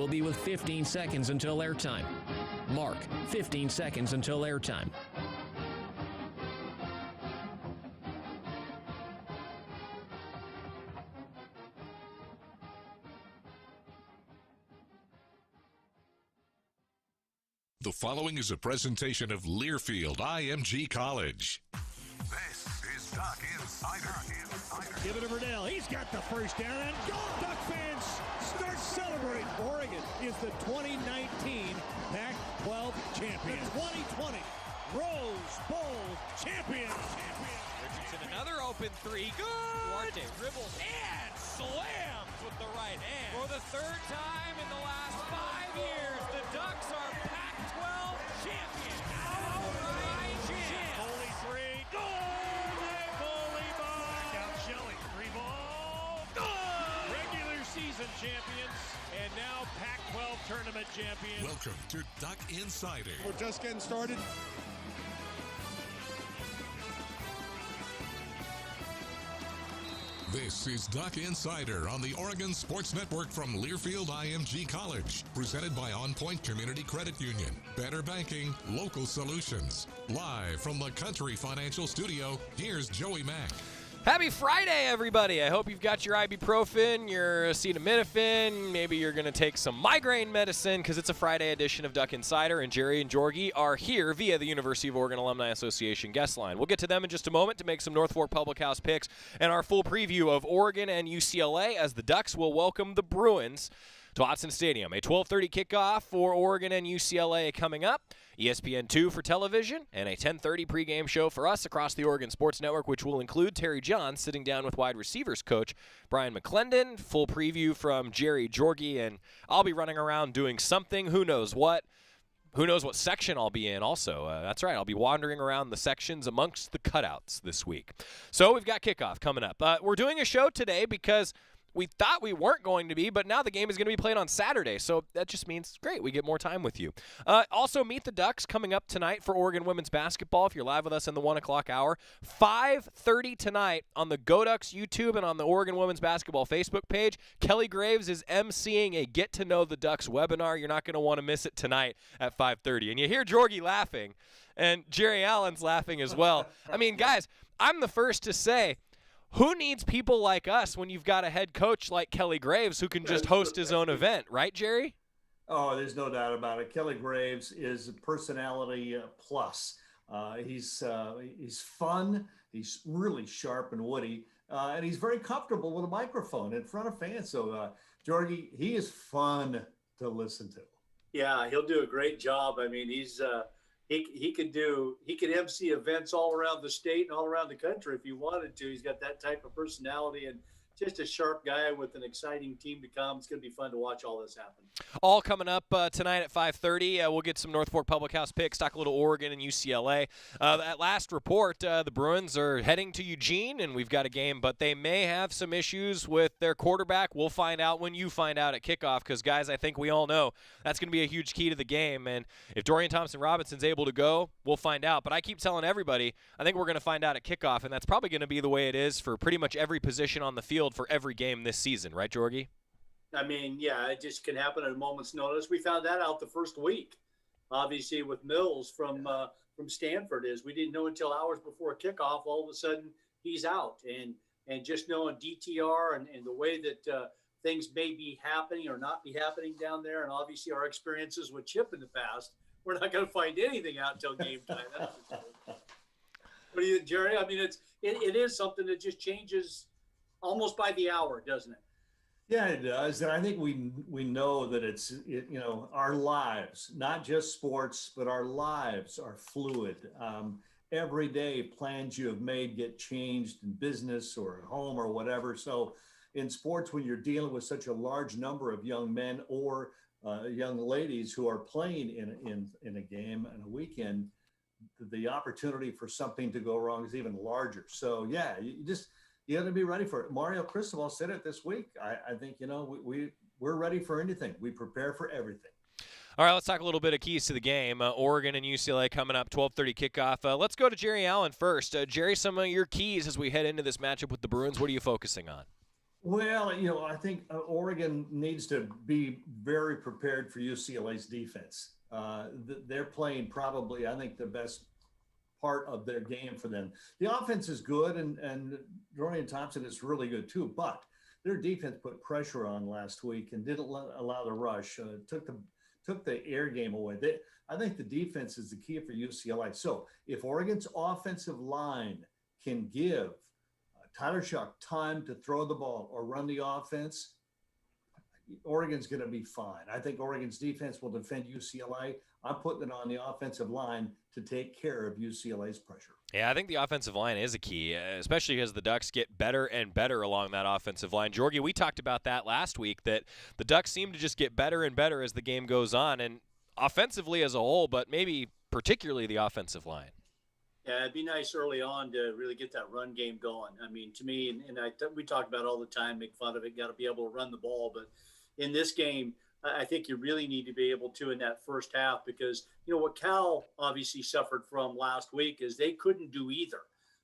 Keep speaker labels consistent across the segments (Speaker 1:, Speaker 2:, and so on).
Speaker 1: be with 15 seconds until airtime. Mark, 15 seconds until airtime.
Speaker 2: The following is a presentation of Learfield IMG College.
Speaker 3: This is Duck Insider.
Speaker 4: Give it to Verdell. He's got the first down and go! Duck fans start celebrating. Oregon is the 2019 Pac-12 champion. The 2020 Rose Bowl champion.
Speaker 5: Richardson, another open three. Good! Duarte dribbles and slams with the right hand. For the third time in the last 5 years, the Ducks are Pac-12 champions. Outright champs.
Speaker 4: Foley three. Good! Foley ball. Down Shelley. Three ball. Good! Regular season champions and now Pac-12 tournament champions.
Speaker 2: Welcome to Duck Insider.
Speaker 6: We're just getting started.
Speaker 2: This is Duck Insider on the Oregon Sports Network from Learfield IMG College. Presented by On Point Community Credit Union. Better banking, local solutions. Live from the Country Financial Studio, here's Joey Mac.
Speaker 5: Happy Friday, everybody. I hope you've got your ibuprofen, your acetaminophen. Maybe you're going to take some migraine medicine because it's a Friday edition of Duck Insider, and Jerry and Jorgie are here via the University of Oregon Alumni Association guest line. We'll get to them in just a moment to make some North Fork Public House picks and our full preview of Oregon and UCLA as the Ducks will welcome the Bruins to Autzen Stadium. A 12:30 kickoff for Oregon and UCLA coming up. ESPN2 for television, and a 10:30 pregame show for us across the Oregon Sports Network, which will include Terry Johns sitting down with wide receivers coach Brian McClendon. Full preview from Jerry, Jorgie, and I'll be running around doing something. Who knows what? Who knows what section I'll be in also. That's right, I'll be wandering around the sections amongst the cutouts this week. So we've got kickoff coming up. We're doing a show today because we thought we weren't going to be, but now the game is going to be played on Saturday, so that just means, great, we get more time with you. Also, Meet the Ducks coming up tonight for Oregon women's basketball, if you're live with us in the 1 o'clock hour. 5:30 tonight on the Go Ducks YouTube and on the Oregon women's basketball Facebook page. Kelly Graves is emceeing a Get to Know the Ducks webinar. You're not going to want to miss it tonight at 5:30. And you hear Jorgie laughing, and Jerry Allen's laughing as well. I mean, guys, I'm the first to say, who needs people like us when you've got a head coach like Kelly Graves who can just host his own event, right, Jerry?
Speaker 7: Oh, there's no doubt about it. Kelly Graves is a personality plus. He's fun. He's really sharp and witty, and he's very comfortable with a microphone in front of fans. So, Jorgie, he is fun to listen to.
Speaker 8: Yeah, he'll do a great job. I mean, he's he could MC events all around the state and all around the country if he wanted to. He's got that type of personality and just a sharp guy with an exciting team to come. It's going to be fun to watch all this happen.
Speaker 5: All coming up tonight at 5:30. We'll get some North Fork Public House picks, talk a little Oregon and UCLA. At last report, the Bruins are heading to Eugene, and we've got a game, but they may have some issues with their quarterback. We'll find out when you find out at kickoff because, guys, I think we all know that's going to be a huge key to the game. And if Dorian Thompson-Robinson's able to go, we'll find out. But I keep telling everybody, I think we're going to find out at kickoff, and that's probably going to be the way it is for pretty much every position on the field for every game this season, right, Jorgie?
Speaker 8: I mean, yeah, it just can happen at a moment's notice. We found that out the first week, obviously, with Mills from Stanford. Is we didn't know until hours before kickoff. All of a sudden, he's out, and just knowing DTR and the way that things may be happening or not be happening down there, and obviously our experiences with Chip in the past, we're not going to find anything out until game time. That's for sure. What do you, Jerry? I mean, it is something that just changes almost by the hour, doesn't it?
Speaker 7: Yeah, it does. And I think we know that our lives, not just sports, but our lives are fluid. Every day plans you have made get changed in business or at home or whatever. So in sports, when you're dealing with such a large number of young men or young ladies who are playing in a game and a weekend, the opportunity for something to go wrong is even larger. So yeah, you got to be ready for it. Mario Cristobal said it this week. I think, we're ready for anything. We prepare for everything.
Speaker 5: All right, let's talk a little bit of keys to the game. Oregon and UCLA coming up, 12:30 kickoff. Let's go to Jerry Allen first. Jerry, some of your keys as we head into this matchup with the Bruins, what are you focusing on?
Speaker 7: Well, I think Oregon needs to be very prepared for UCLA's defense. They're playing probably, I think, the best part of their game for them. The offense is good, and Dorian Thompson is really good too, but their defense put pressure on last week and didn't allow the rush, took the air game away. I think the defense is the key for UCLA. So if Oregon's offensive line can give Tyler Shuck time to throw the ball or run the offense, Oregon's going to be fine. I think Oregon's defense will defend UCLA. I'm putting it on the offensive line to take care of UCLA's pressure.
Speaker 5: Yeah, I think the offensive line is a key, especially as the Ducks get better and better along that offensive line. Jorgie, we talked about that last week, that the Ducks seem to just get better and better as the game goes on, and offensively as a whole, but maybe particularly the offensive line.
Speaker 8: Yeah, it'd be nice early on to really get that run game going. I mean, to me, and we talk about it all the time, make fun of it, got to be able to run the ball. But in this game, I think you really need to be able to in that first half, because, what Cal obviously suffered from last week is they couldn't do either.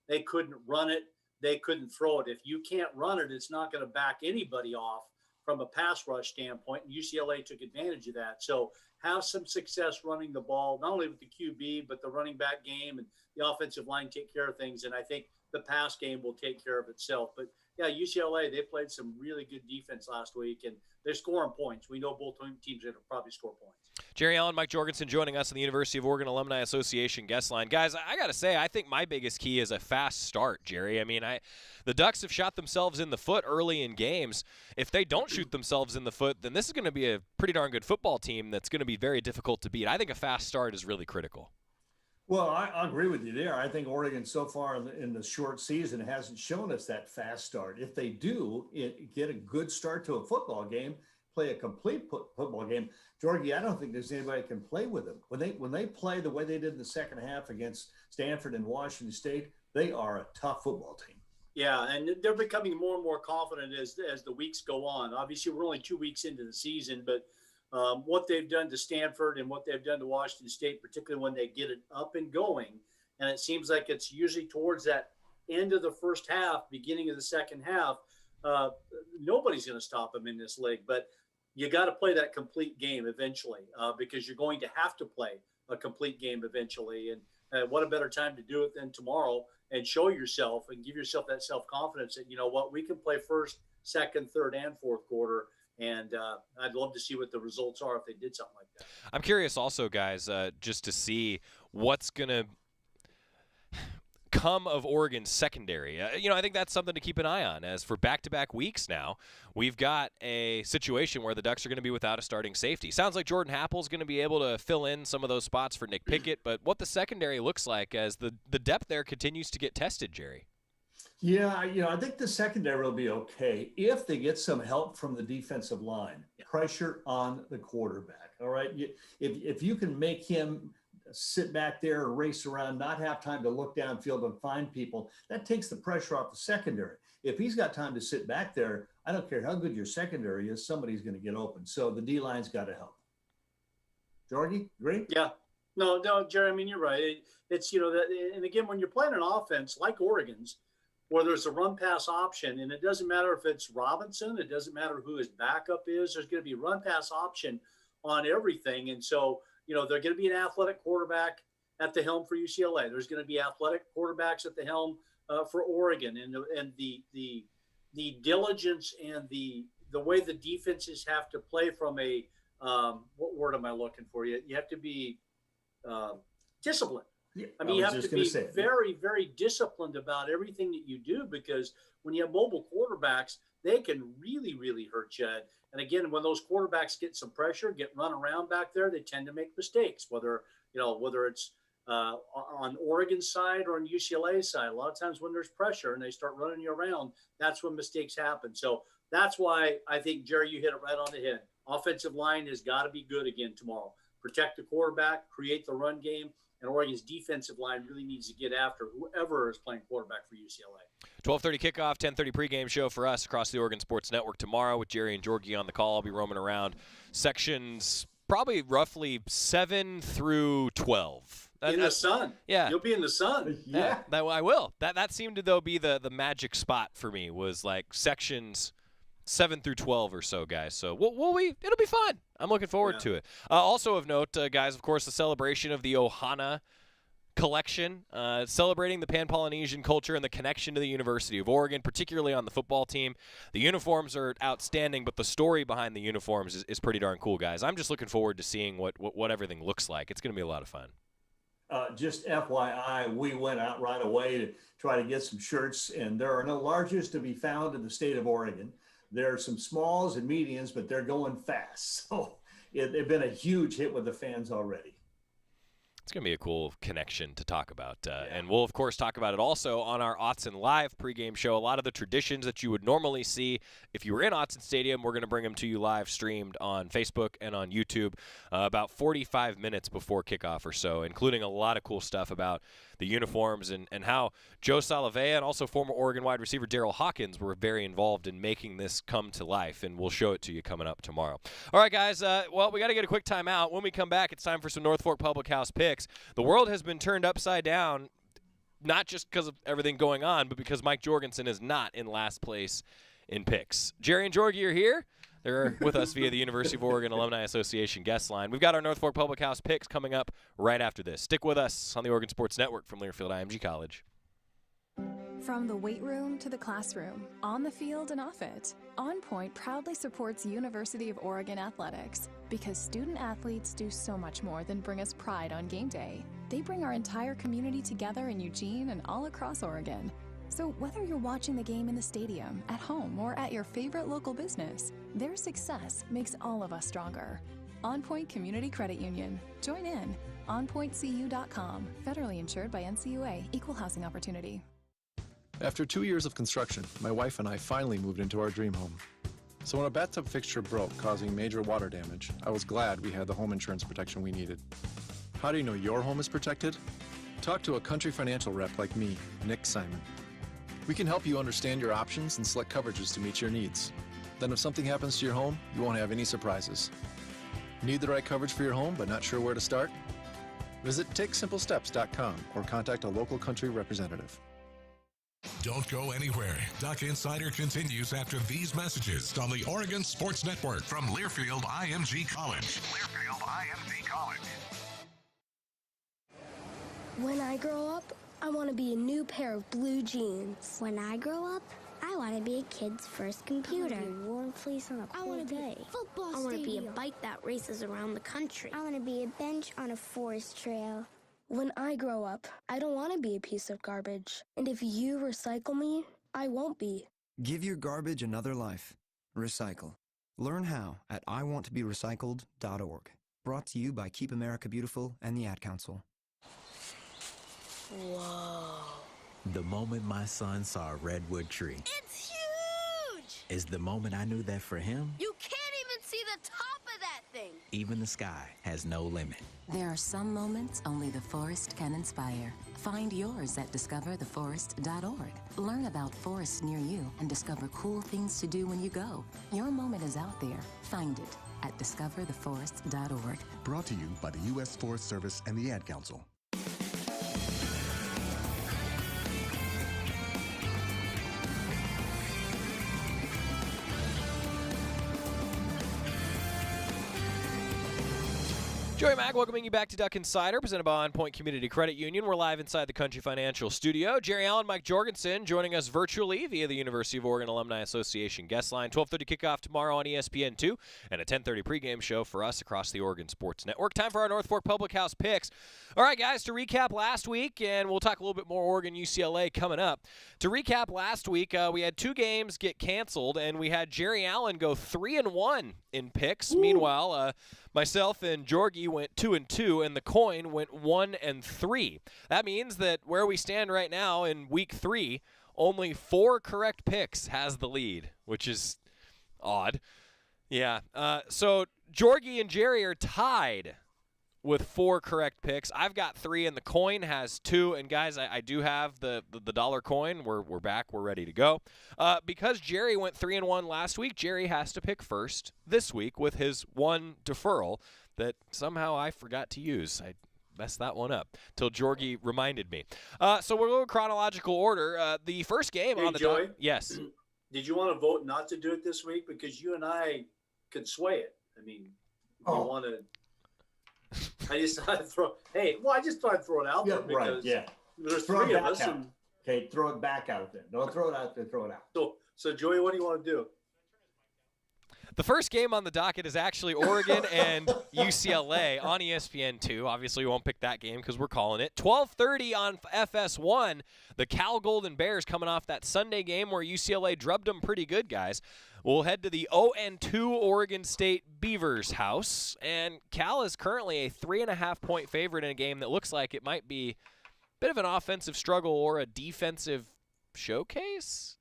Speaker 8: They couldn't run it. They couldn't throw it. If you can't run it, it's not going to back anybody off from a pass rush standpoint. And UCLA took advantage of that. So have some success running the ball, not only with the QB, but the running back game, and the offensive line take care of things. And I think the pass game will take care of itself. But yeah, UCLA, they played some really good defense last week, and they're scoring points. We know both teams are going to probably score points.
Speaker 5: Jerry Allen, Mike Jorgensen joining us in the University of Oregon Alumni Association guest line. Guys, I got to say, I think my biggest key is a fast start, Jerry. I mean, the Ducks have shot themselves in the foot early in games. If they don't shoot themselves in the foot, then this is going to be a pretty darn good football team that's going to be very difficult to beat. I think a fast start is really critical.
Speaker 7: Well, I agree with you there. I think Oregon so far in the short season hasn't shown us that fast start. If they do get a good start to a football game, play a complete football game, Jorgie, I don't think there's anybody that can play with them. When they play the way they did in the second half against Stanford and Washington State, they are a tough football team.
Speaker 8: Yeah, and they're becoming more and more confident as the weeks go on. Obviously, we're only 2 weeks into the season, but what they've done to Stanford and what they've done to Washington State, particularly when they get it up and going, and it seems like it's usually towards that end of the first half, beginning of the second half, nobody's going to stop them in this league. But you got to play that complete game eventually, because you're going to have to play a complete game eventually. And what a better time to do it than tomorrow, and show yourself and give yourself that self-confidence that, we can play first, second, third, and fourth quarter. And I'd love to see what the results are if they did something like that.
Speaker 5: I'm curious also, guys, just to see what's going to come of Oregon's secondary. I think that's something to keep an eye on. As for back-to-back weeks now, we've got a situation where the Ducks are going to be without a starting safety. Sounds like Jordan Happel's going to be able to fill in some of those spots for Nick Pickett, but what the secondary looks like as the depth there continues to get tested, Jerry.
Speaker 7: Yeah, I think the secondary will be okay if they get some help from the defensive line. Pressure on the quarterback, all right? If you can make him sit back there and race around, not have time to look downfield and find people, that takes the pressure off the secondary. If he's got time to sit back there, I don't care how good your secondary is, somebody's going to get open. So the D-line's got to help. Jorgie, agree?
Speaker 8: Yeah. No, Jerry, I mean, you're right. It's, and again, when you're playing an offense like Oregon's, where there's a run-pass option, and it doesn't matter if it's Robinson, it doesn't matter who his backup is, there's going to be a run-pass option on everything. And so, they're going to be an athletic quarterback at the helm for UCLA. There's going to be athletic quarterbacks at the helm for Oregon, and the diligence and the way the defenses have to play from a what word am I looking for? You have to be disciplined.
Speaker 7: Yeah,
Speaker 8: I mean, you have to be very, very disciplined about everything that you do, because when you have mobile quarterbacks, they can really, really hurt you. And again, when those quarterbacks get some pressure, get run around back there, they tend to make mistakes, whether it's on Oregon's side or on UCLA's side. A lot of times when there's pressure and they start running you around, that's when mistakes happen. So that's why I think, Jerry, you hit it right on the head. Offensive line has got to be good again tomorrow. Protect the quarterback, create the run game. And Oregon's defensive line really needs to get after whoever is playing quarterback for UCLA.
Speaker 5: 12:30 kickoff, 10:30 pregame show for us across the Oregon Sports Network tomorrow with Jerry and Jorgie on the call. I'll be roaming around sections probably roughly 7 through 12.
Speaker 8: In the sun.
Speaker 5: Yeah.
Speaker 8: You'll be in the sun.
Speaker 7: Yeah.
Speaker 5: I will. That seemed to, though, be the magic spot for me, was like sections 7 through 12 or so, guys. So it'll be fun. I'm looking forward to it. Also of note, guys, of course, the celebration of the Ohana collection, celebrating the Pan-Polynesian culture and the connection to the University of Oregon, particularly on the football team. The uniforms are outstanding, but the story behind the uniforms is pretty darn cool, guys. I'm just looking forward to seeing what everything looks like. It's going to be a lot of fun.
Speaker 7: Just FYI, we went out right away to try to get some shirts, and there are no larges to be found in the state of Oregon. There are some smalls and mediums, but they're going fast. So they've been a huge hit with the fans already.
Speaker 5: It's going to be a cool connection to talk about. And we'll, of course, talk about it also on our Autzen Live pregame show. A lot of the traditions that you would normally see if you were in Autzen Stadium, we're going to bring them to you live streamed on Facebook and on YouTube about 45 minutes before kickoff or so, including a lot of cool stuff about the uniforms and how Joe Salavea and also former Oregon wide receiver Daryl Hawkins were very involved in making this come to life, and we'll show it to you coming up tomorrow. All right, guys, well, we got to get a quick timeout. When we come back, it's time for some North Fork Public House picks. The world has been turned upside down, not just because of everything going on, but because Mike Jorgensen is not in last place in picks. Jerry and Jorgie are here. They're with us via the University of Oregon Alumni Association guest line. We've got our North Fork Public House picks coming up right after this. Stick with us on the Oregon Sports Network from Learfield IMG College.
Speaker 6: From the weight room to the classroom, on the field and off it, On Point proudly supports University of Oregon athletics because student athletes do so much more than bring us pride on game day. They bring our entire community together in Eugene and all across Oregon. So whether you're watching the game in the stadium, at home, or at your favorite local business, their success makes all of us stronger. On Point Community Credit Union. Join in. OnPointCU.com. Federally insured by NCUA. Equal housing opportunity.
Speaker 9: After 2 years of construction, my wife and I finally moved into our dream home. So when a bathtub fixture broke, causing major water damage, I was glad we had the home insurance protection we needed. How do you know your home is protected? Talk to a Country Financial rep like me, Nick Simon. We can help you understand your options and select coverages to meet your needs. Then if something happens to your home, you won't have any surprises. Need the right coverage for your home but not sure where to start? Visit TakeSimpleSteps.com or contact a local Country representative.
Speaker 2: Don't go anywhere. Duck Insider continues after these messages on the Oregon Sports Network from Learfield IMG College.
Speaker 3: Learfield IMG College.
Speaker 10: When I grow up, I want to be a new pair of blue jeans.
Speaker 11: When I grow up, I want to be a kid's first computer.
Speaker 10: I want to be a warm fleece on a cool day.
Speaker 11: Football
Speaker 10: I want to be a
Speaker 11: stadium.
Speaker 10: bike that races around the country.
Speaker 11: I want to be a bench on a forest trail.
Speaker 10: When I grow up, I don't want to be a piece of garbage. And if you recycle me, I won't be.
Speaker 12: Give your garbage another life. Recycle. Learn how at iwanttoberecycled.org. Brought to you by Keep America Beautiful and the Ad Council.
Speaker 10: Whoa.
Speaker 13: The moment my son saw a redwood tree.
Speaker 10: It's huge!
Speaker 13: Is the moment I knew that for him,
Speaker 10: You can't even see the top of that thing.
Speaker 13: even the sky has no limit.
Speaker 14: There are some moments only the forest can inspire. Find yours at discovertheforest.org. Learn about forests near you and discover cool things to do when you go. Your moment is out there. Find it at discovertheforest.org.
Speaker 15: Brought to you by the U.S. Forest Service and the Ad Council.
Speaker 5: Joey Mac welcoming you back to Duck Insider, presented by On Point Community Credit Union. We're live inside the Country Financial Studio. Jerry Allen, Mike Jorgensen joining us virtually via the University of Oregon Alumni Association guest line. 12:30 kickoff tomorrow on ESPN2 and a 10:30 pregame show for us across the Oregon Sports Network. Time for our North Fork Public House picks. All right, guys, to recap last week, and we'll talk a little bit more Oregon-UCLA coming up. To recap last week, we had two games get canceled, and we had Jerry Allen go 3-1 in picks. Ooh. Meanwhile, myself and Jorgie went 2-2, and the coin went 1-3. That means that where we stand right now in week 3, only 4 correct picks has the lead, which is odd. Yeah. So Jorgie and Jerry are tied with 4 correct picks. I've got 3, and the coin has 2. And guys, I do have the dollar coin. We're back. We're ready to go. Because Jerry went 3-1 last week, Jerry has to pick first this week with his one deferral that somehow I forgot to use. I messed that one up till Jorgie reminded me. So we'll go in chronological order. The first game on the
Speaker 8: Joey?
Speaker 5: Yes.
Speaker 8: Did you want to vote not to do it this week? Because you and I could sway it. I mean, if you want to. I just thought I'd throw. Hey, well, I just thought I'd throw it out there because there's
Speaker 7: throw
Speaker 8: 3 of us.
Speaker 7: And, okay, throw it back out there. Don't throw it out there. Throw it out.
Speaker 8: So Joey, what do you want to do?
Speaker 5: The first game on the docket is actually Oregon and UCLA on ESPN2. Obviously, we won't pick that game because we're calling it. 12:30 on FS1. The Cal Golden Bears coming off that Sunday game where UCLA drubbed them pretty good, guys. We'll head to the 0-2 Oregon State Beavers house. And Cal is currently a 3.5-point favorite in a game that looks like it might be a bit of an offensive struggle or a defensive showcase.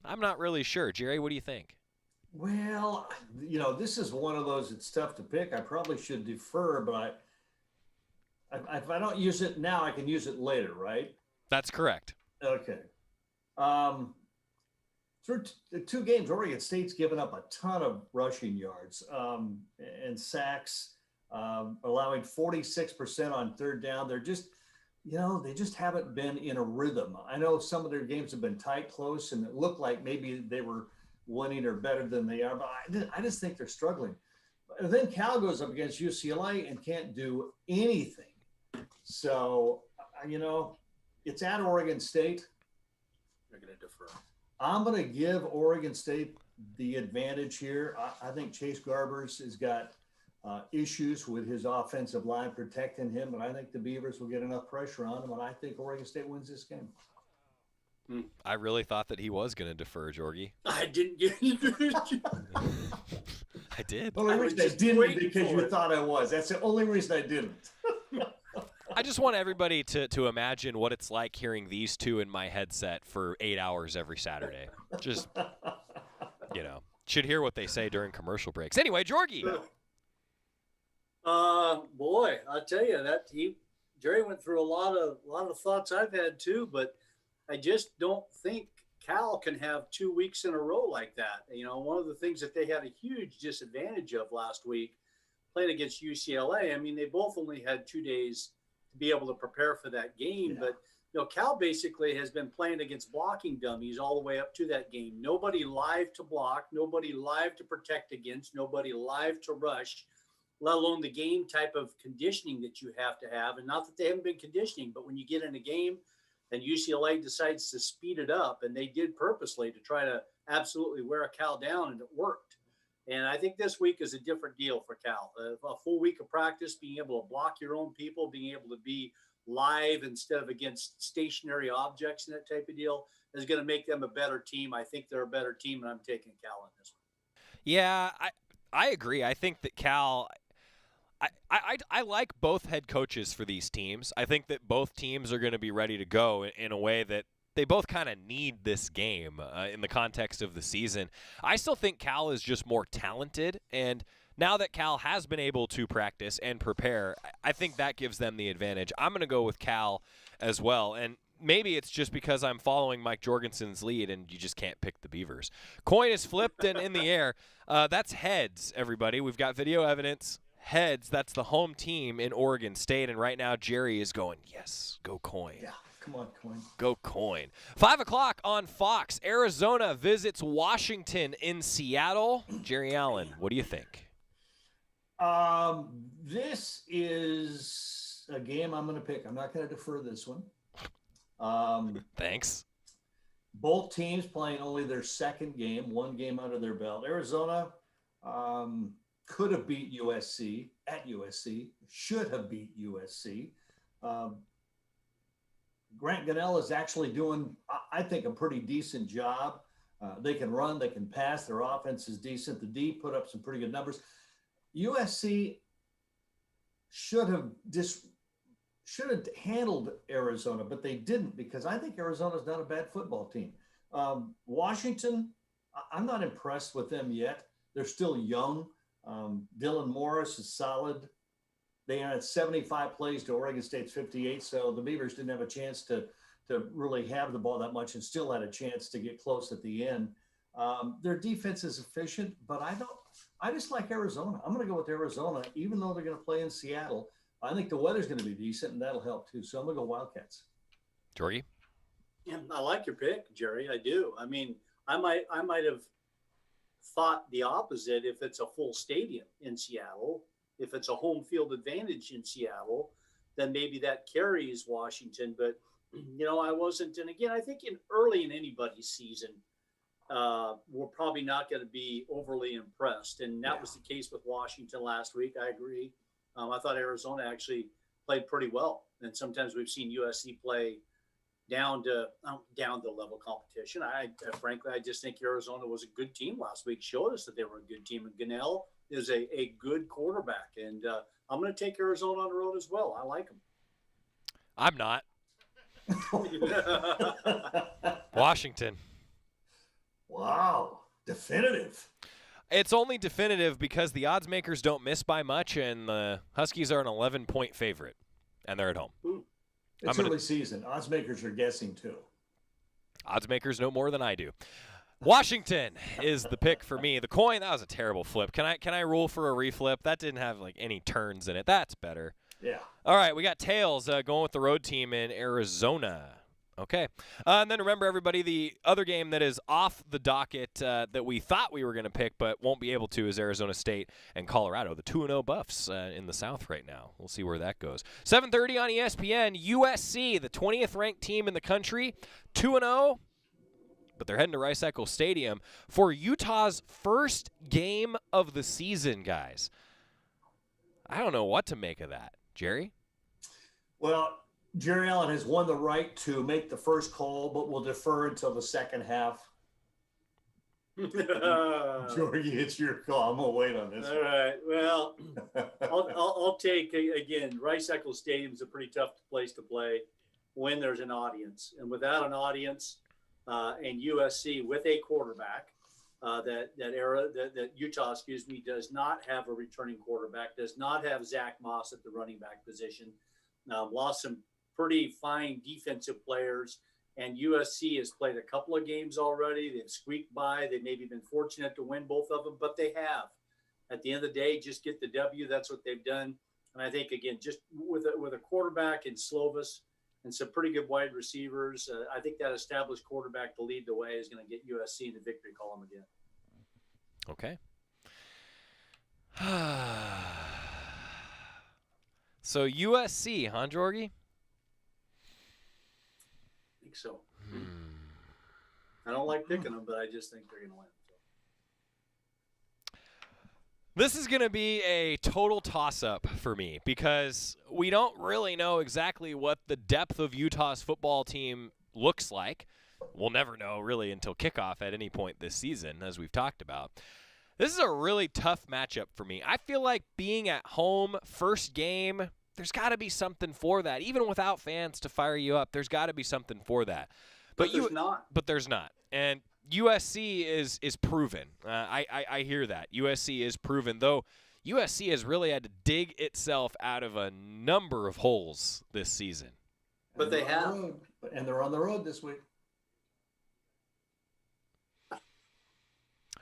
Speaker 5: I'm not really sure. Jerry, what do you think?
Speaker 7: Well, this is one of those, it's tough to pick. I probably should defer, but if I don't use it now, I can use it later, right?
Speaker 5: That's correct.
Speaker 7: Okay. Through the 2 games, Oregon State's given up a ton of rushing yards and sacks, allowing 46% on third down. They're just, they just haven't been in a rhythm. I know some of their games have been tight, close, and it looked like maybe they were winning or better than they are, but I just think they're struggling. And then Cal goes up against UCLA and can't do anything. So, it's at Oregon State.
Speaker 8: They're going to defer.
Speaker 7: I'm going to give Oregon State the advantage here. I think Chase Garbers has got issues with his offensive line protecting him, but I think the Beavers will get enough pressure on him, and I think Oregon State wins this game.
Speaker 5: I really thought that he was going to defer, Jorgie.
Speaker 8: I didn't get it.
Speaker 5: I did.
Speaker 7: The only reason I didn't because you thought I was. That's the only reason I didn't.
Speaker 5: I just want everybody to imagine what it's like hearing these two in my headset for 8 hours every Saturday. Just, should hear what they say during commercial breaks. Anyway, Jorgie.
Speaker 8: Boy, I'll tell you Jerry went through a lot of thoughts I've had too, but I just don't think Cal can have 2 weeks in a row like that. One of the things that they had a huge disadvantage of last week playing against UCLA, I mean, they both only had 2 days to be able to prepare for that game. Yeah. But, Cal basically has been playing against blocking dummies all the way up to that game. Nobody live to block, nobody live to protect against, nobody live to rush, let alone the game type of conditioning that you have to have. And not that they haven't been conditioning, but when you get in a game and UCLA decides to speed it up, and they did purposely to try to absolutely wear Cal down, and it worked. And I think this week is a different deal for Cal. A full week of practice, being able to block your own people, being able to be live instead of against stationary objects and that type of deal is going to make them a better team. I think they're a better team, and I'm taking Cal in this one.
Speaker 5: Yeah, I agree. I think that Cal – I like both head coaches for these teams. I think that both teams are going to be ready to go in a way that they both kind of need this game in the context of the season. I still think Cal is just more talented, and now that Cal has been able to practice and prepare, I think that gives them the advantage. I'm going to go with Cal as well, and maybe it's just because I'm following Mike Jorgensen's lead and you just can't pick the Beavers. Coin is flipped and in the air. That's heads, everybody. We've got video evidence. Heads, that's the home team in Oregon State, and right now Jerry is going, yes, go Coin.
Speaker 7: Yeah, come on, Coin.
Speaker 5: Go Coin. 5 o'clock on Fox. Arizona visits Washington in Seattle. Jerry Allen, what do you think?
Speaker 7: This is a game I'm going to pick. I'm not going to defer this one.
Speaker 5: Thanks.
Speaker 7: Both teams playing only their second game, one game under their belt. Arizona could have beat USC at USC, should have beat USC. Grant Gunnell is actually doing, I think, a pretty decent job. They can run, they can pass. Their offense is decent. The D put up some pretty good numbers. USC should have handled Arizona, but they didn't, because I think Arizona's not a bad football team. Washington, I'm not impressed with them yet. They're still young. Dylan Morris is solid. They had 75 plays to Oregon State's 58, so the Beavers didn't have a chance to really have the ball that much and still had a chance to get close at the end. Their defense is efficient, but I just like Arizona. I'm going to go with Arizona, even though they're going to play in Seattle. I think the weather's going to be decent, and that'll help too. So I'm going to go Wildcats.
Speaker 5: Jorgie?
Speaker 8: Yeah, I like your pick, Jerry. I do. I mean, I might have thought the opposite if it's a full stadium in Seattle. If it's a home field advantage in Seattle, then maybe that carries Washington. But, I wasn't. And again, I think early in anybody's season, we're probably not going to be overly impressed. And that was the case with Washington last week. I agree. I thought Arizona actually played pretty well. And sometimes we've seen USC play down to level competition. Frankly, I just think Arizona was a good team last week, showed us that they were a good team. And Gunnell is a good quarterback. And I'm going to take Arizona on the road as well. I like them.
Speaker 5: I'm not. Washington.
Speaker 7: Wow. Definitive.
Speaker 5: It's only definitive because the odds makers don't miss by much, and the Huskies are an 11-point favorite, and they're at home.
Speaker 7: Ooh. It's early season. Odds makers are guessing, too.
Speaker 5: Odds makers know more than I do. Washington is the pick for me. The coin, that was a terrible flip. Can I rule for a reflip? That didn't have any turns in it. That's better.
Speaker 7: Yeah.
Speaker 5: All right, we got tails going with the road team in Arizona. Okay. And then remember, everybody, the other game that is off the docket that we thought we were going to pick but won't be able to is Arizona State and Colorado, the 2-0 Buffs in the South right now. We'll see where that goes. 7:30 on ESPN, USC, the 20th ranked team in the country, 2-0. But they're heading to Rice-Eccles Stadium for Utah's first game of the season, guys. I don't know what to make of that. Jerry?
Speaker 7: Well, Jerry Allen has won the right to make the first call, but will defer until the second half. Jorgie, it's your call. I'm going to wait on this.
Speaker 8: All right. Well, I'll take, again, Rice-Eccles Stadium is a pretty tough place to play when there's an audience. And without an audience, and USC with a quarterback that Utah, does not have a returning quarterback, does not have Zach Moss at the running back position, lost some pretty fine defensive players, and USC has played a couple of games already. They've squeaked by. They've maybe been fortunate to win both of them, but they have. At the end of the day, just get the W. That's what they've done. And I think, again, just with a quarterback in Slovis and some pretty good wide receivers, I think that established quarterback to lead the way is going to get USC in the victory column again.
Speaker 5: Okay. So USC, huh, Jorgie?
Speaker 8: I think so. I don't like picking them, but I just think they're going to win.
Speaker 5: This is going to be a total toss-up for me because we don't really know exactly what the depth of Utah's football team looks like. We'll never know really until kickoff at any point this season, as we've talked about. This is a really tough matchup for me. I feel like being at home, first game, there's got to be something for that. Even without fans to fire you up, there's got to be something for that.
Speaker 8: But there's not.
Speaker 5: But there's not. And USC is proven. I hear that. USC is proven, though USC has really had to dig itself out of a number of holes this season.
Speaker 8: But they have.
Speaker 7: And they're on the road this week.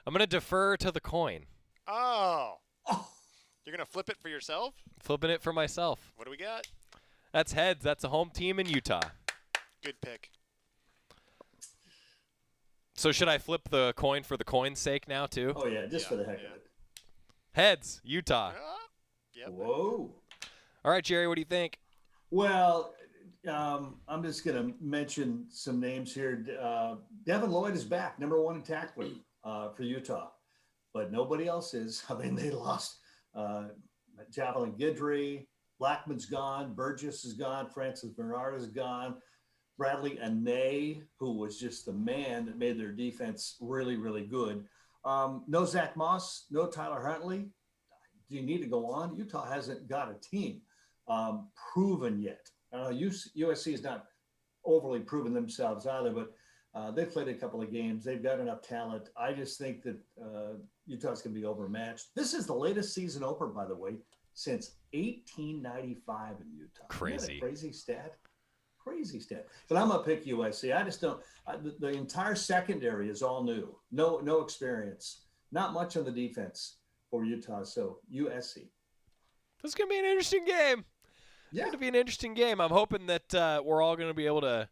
Speaker 5: I'm going to defer to the coin.
Speaker 16: Oh. You're going to flip it for yourself?
Speaker 5: Flipping it for myself.
Speaker 16: What do we got?
Speaker 5: That's heads. That's a home team in Utah.
Speaker 16: Good pick.
Speaker 5: So should I flip the coin for the coin's sake now, too?
Speaker 7: Oh, yeah, just for the heck of it.
Speaker 5: Heads, Utah.
Speaker 16: Yep.
Speaker 7: Whoa.
Speaker 5: All right, Jerry, what do you think?
Speaker 7: Well, I'm just going to mention some names here. Devin Lloyd is back, number 1 in tackling for Utah, but nobody else is. I mean, they lost Javelin Guidry, Blackman's gone, Burgess is gone, Francis Bernard is gone, Bradley Ane, who was just the man that made their defense really, really good. No Zach Moss, no Tyler Huntley. Do you need to go on? Utah hasn't got a team proven yet. USC has not overly proven themselves either, but they've played a couple of games. They've got enough talent. I just think that Utah's going to be overmatched. This is the latest season opener, by the way, since 1895 in Utah.
Speaker 5: Crazy.
Speaker 7: Isn't that a crazy stat? Crazy stat. But I'm going to pick USC. I just don't the entire secondary is all new. No experience. Not much on the defense for Utah. So USC.
Speaker 5: This is going to be an interesting game.
Speaker 7: Yeah.
Speaker 5: It's going to be an interesting game. I'm hoping that we're all going to be able to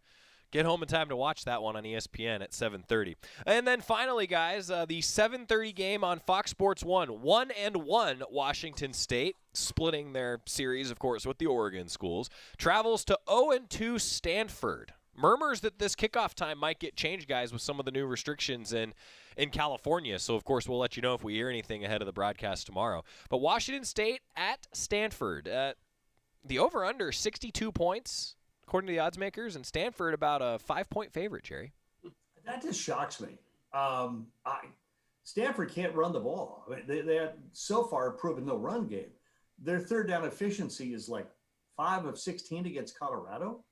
Speaker 5: get home in time to watch that one on ESPN at 7:30. And then finally, guys, the 7:30 game on Fox Sports 1, 1-1 Washington State, splitting their series, of course, with the Oregon schools, travels to 0-2 Stanford. Murmurs that this kickoff time might get changed, guys, with some of the new restrictions in California. So, of course, we'll let you know if we hear anything ahead of the broadcast tomorrow. But Washington State at Stanford. The over-under, 62 points, according to the odds makers, and Stanford about a 5-point favorite, Jerry.
Speaker 7: That just shocks me. Stanford can't run the ball. I mean, they have so far proven no run game. Their third down efficiency is like 5 of 16 against Colorado.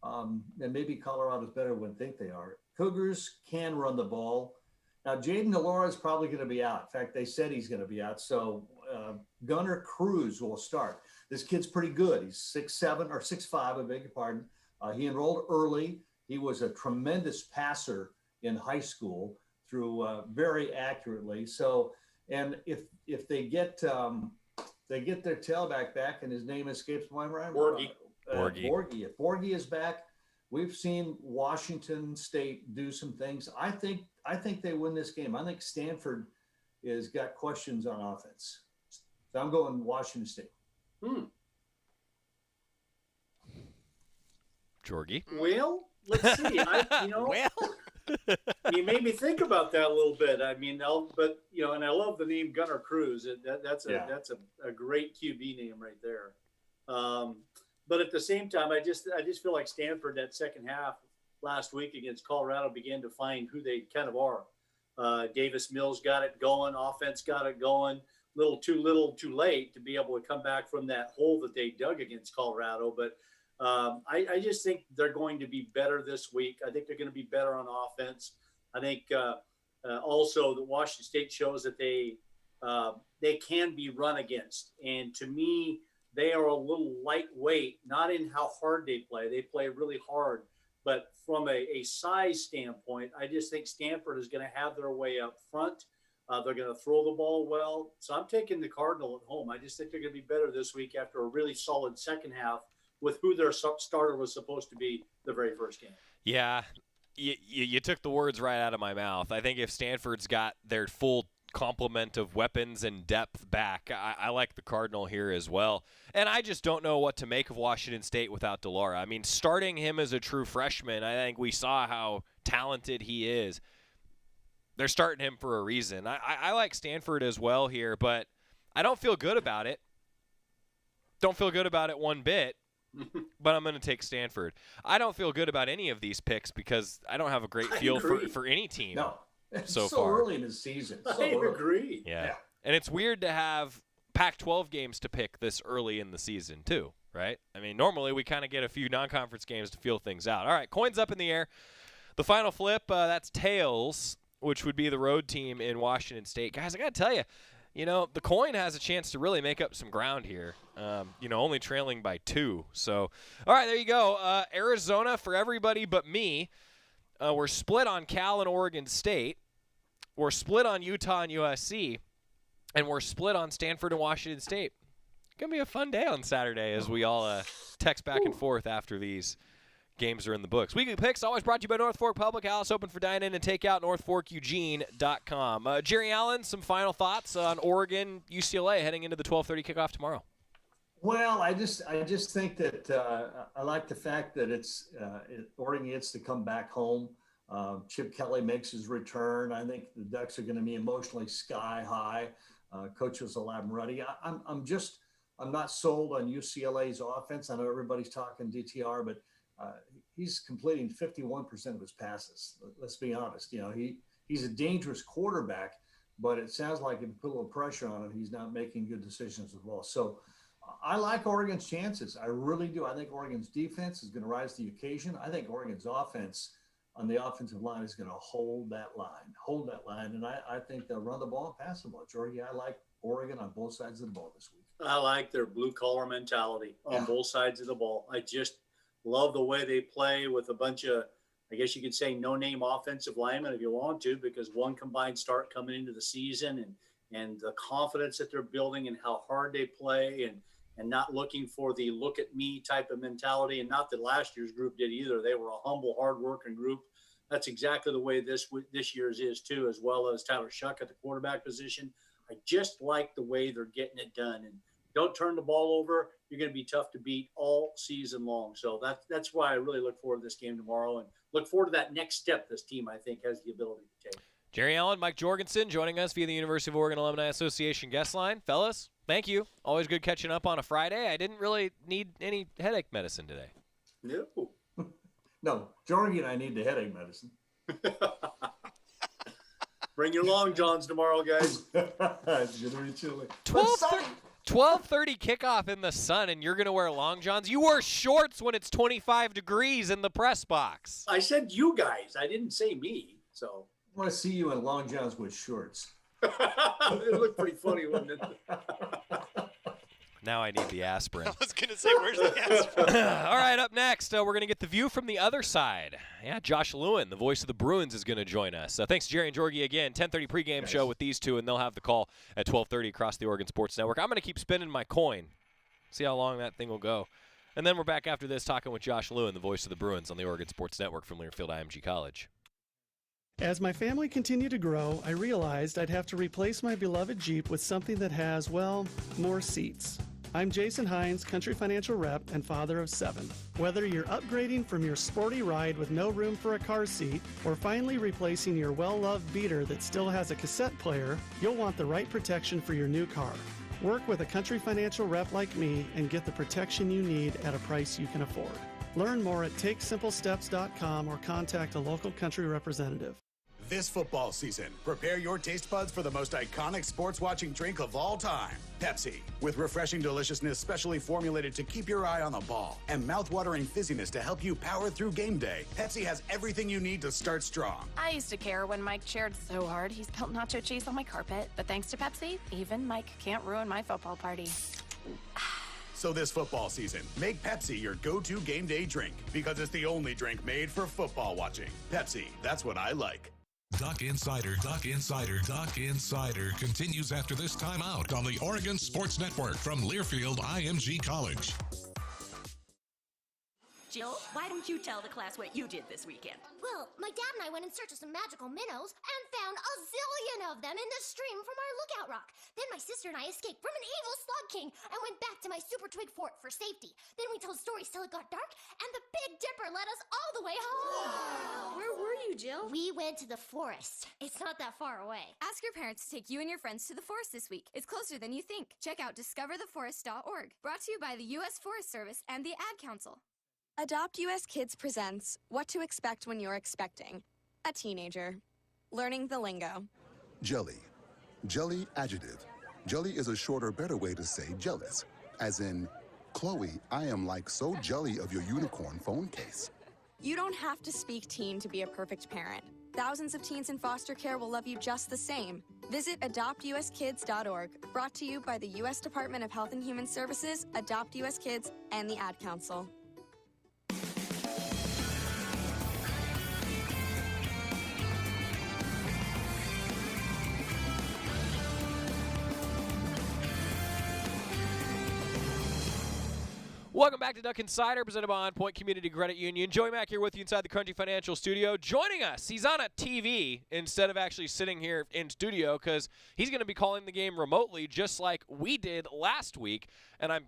Speaker 7: And maybe Colorado's better than we think they are. Cougars can run the ball. Now, Jaden Delora is probably going to be out. In fact, they said he's going to be out. So Gunnar Cruz will start. This kid's pretty good. He's 6'7" or 6'5", I beg your pardon. He enrolled early. He was a tremendous passer in high school, threw very accurately. So, and if they get their tailback back, and his name escapes my mind.
Speaker 8: Borgie.
Speaker 7: Borgie. If Borgie is back, we've seen Washington State do some things. I think they win this game. I think Stanford has got questions on offense. So I'm going Washington State.
Speaker 5: Jorgie.
Speaker 8: Well, let's see. You made me think about that a little bit. I mean, and I love the name Gunnar Cruz. That's a great QB name right there. But at the same time, I just feel like Stanford, that second half last week against Colorado, began to find who they kind of are. Davis Mills got it going. Offense got it going. Little too late to be able to come back from that hole that they dug against Colorado. But I just think they're going to be better this week. I think they're going to be better on offense. I think also that Washington State shows that they can be run against. And to me, they are a little lightweight, not in how hard they play. They play really hard. But from a size standpoint, I just think Stanford is going to have their way up front. They're going to throw the ball well. So I'm taking the Cardinal at home. I just think they're going to be better this week after a really solid second half with who their starter was supposed to be the very first game.
Speaker 5: Yeah, you took the words right out of my mouth. I think if Stanford's got their full complement of weapons and depth back, I like the Cardinal here as well. And I just don't know what to make of Washington State without Delora. I mean, starting him as a true freshman, I think we saw how talented he is. They're starting him for a reason. I like Stanford as well here, but I don't feel good about it. Don't feel good about it one bit, but I'm going to take Stanford. I don't feel good about any of these picks because I don't have a great feel for any team.
Speaker 7: No. It's
Speaker 5: so
Speaker 7: far.
Speaker 5: Early
Speaker 7: in the season.
Speaker 8: I agree.
Speaker 5: Yeah. And it's weird to have Pac-12 games to pick this early in the season too, right? I mean, normally we kind of get a few non-conference games to feel things out. All right, coins up in the air. The final flip, that's tails, which would be the road team in Washington State. Guys, I got to tell you, the coin has a chance to really make up some ground here, only trailing by 2. So, all right, there you go. Arizona for everybody but me. We're split on Cal and Oregon State. We're split on Utah and USC. And we're split on Stanford and Washington State. It's going to be a fun day on Saturday as we all text back and forth after these games are in the books. Weekly Picks always brought to you by North Fork Public House, open for dine-in and takeout, northforkeugene.com. Jerry Allen, some final thoughts on Oregon-UCLA heading into the 12:30 kickoff tomorrow.
Speaker 7: Well, I just think that I like the fact that Oregon gets to come back home. Chip Kelly makes his return. I think the Ducks are going to be emotionally sky high. Coach was alive and ready. I'm not sold on UCLA's offense. I know everybody's talking DTR, but he's completing 51% of his passes. Let's be honest. He's a dangerous quarterback, but it sounds like if you put a little pressure on him, he's not making good decisions as well. So I like Oregon's chances. I really do. I think Oregon's defense is going to rise to the occasion. I think Oregon's offense on the offensive line is going to hold that line. And I think they'll run the ball and pass the ball. Jorgie, I like Oregon on both sides of the ball this week.
Speaker 8: I like their blue-collar mentality on both sides of the ball. I just love the way they play with a bunch of, I guess you could say, no-name offensive linemen if you want to, because one combined start coming into the season and the confidence that they're building and how hard they play. and not looking for the look at me type of mentality. And not that last year's group did either. They were a humble, hardworking group. That's exactly the way this year's is too, as well as Tyler Shuck at the quarterback position. I just like the way they're getting it done. And don't turn the ball over. You're going to be tough to beat all season long. So that's why I really look forward to this game tomorrow and look forward to that next step this team, I think, has the ability to take.
Speaker 5: Jerry Allen, Mike Jorgensen joining us via the University of Oregon Alumni Association guest line. Fellas, thank you. Always good catching up on a Friday. I didn't really need any headache medicine today.
Speaker 8: No.
Speaker 7: No, Jorgie and I need the headache medicine.
Speaker 8: Bring your long johns tomorrow, guys.
Speaker 7: It's going to be chilly.
Speaker 5: 12:30 kickoff in the sun, and you're going to wear long johns? You wear shorts when it's 25 degrees in the press box.
Speaker 8: I said you guys. I didn't say me. So
Speaker 7: I want to see you in long johns with shorts.
Speaker 8: It looked pretty funny, wouldn't it?
Speaker 5: Now I need the aspirin.
Speaker 16: I was going to say, where's the aspirin?
Speaker 5: All right, up next, we're going to get the view from the other side. Yeah, Josh Lewin, the voice of the Bruins, is going to join us. Thanks, Jerry and Jorgie, again. 10:30 pregame show with these two, and they'll have the call at 12:30 across the Oregon Sports Network. I'm going to keep spinning my coin, see how long that thing will go. And then we're back after this talking with Josh Lewin, the voice of the Bruins on the Oregon Sports Network from Learfield IMG College.
Speaker 17: As my family continued to grow, I realized I'd have to replace my beloved Jeep with something that has, well, more seats. I'm Jason Hines, Country Financial Rep and father of 7. Whether you're upgrading from your sporty ride with no room for a car seat or finally replacing your well-loved beater that still has a cassette player, you'll want the right protection for your new car. Work with a Country Financial Rep like me and get the protection you need at a price you can afford. Learn more at TakeSimpleSteps.com or contact a local Country representative.
Speaker 18: This football season, prepare your taste buds for the most iconic sports-watching drink of all time, Pepsi. With refreshing deliciousness specially formulated to keep your eye on the ball and mouth-watering fizziness to help you power through game day, Pepsi has everything you need to start strong.
Speaker 19: I used to care when Mike cheered so hard he spilled nacho cheese on my carpet, but thanks to Pepsi, even Mike can't ruin my football party.
Speaker 18: So this football season, make Pepsi your go-to game day drink because it's the only drink made for football watching. Pepsi, that's what I like.
Speaker 2: Duck Insider continues after this timeout on the Oregon Sports Network from Learfield IMG College.
Speaker 20: Jill, why don't you tell the class what you did this weekend?
Speaker 11: Well, my dad and I went in search of some magical minnows and found a zillion of them in the stream from our lookout rock. Then my sister and I escaped from an evil slug king and went back to my super twig fort for safety. Then we told stories till it got dark, and the Big Dipper led us all the way home.
Speaker 20: Wow. Where were you, Jill?
Speaker 11: We went to the forest. It's not that far away.
Speaker 21: Ask your parents to take you and your friends to the forest this week. It's closer than you think. Check out discovertheforest.org. Brought to you by the U.S. Forest Service and the Ad Council. Adopt US Kids presents What to Expect When You're Expecting a Teenager. Learning the lingo.
Speaker 15: Jelly. Jelly adjective. Jelly is a shorter, better way to say jealous. As in, Chloe, I am like so jelly of your unicorn phone case.
Speaker 21: You don't have to speak teen to be a perfect parent. Thousands of teens in foster care will love you just the same. Visit adoptuskids.org. Brought to you by the U.S. Department of Health and Human Services, Adopt US Kids, and the Ad Council.
Speaker 5: Welcome back to Duck Insider, presented by On Point Community Credit Union. Joey Mac here with you inside the Country Financial Studio. Joining us, he's on a TV instead of actually sitting here in studio because he's going to be calling the game remotely just like we did last week. And I'm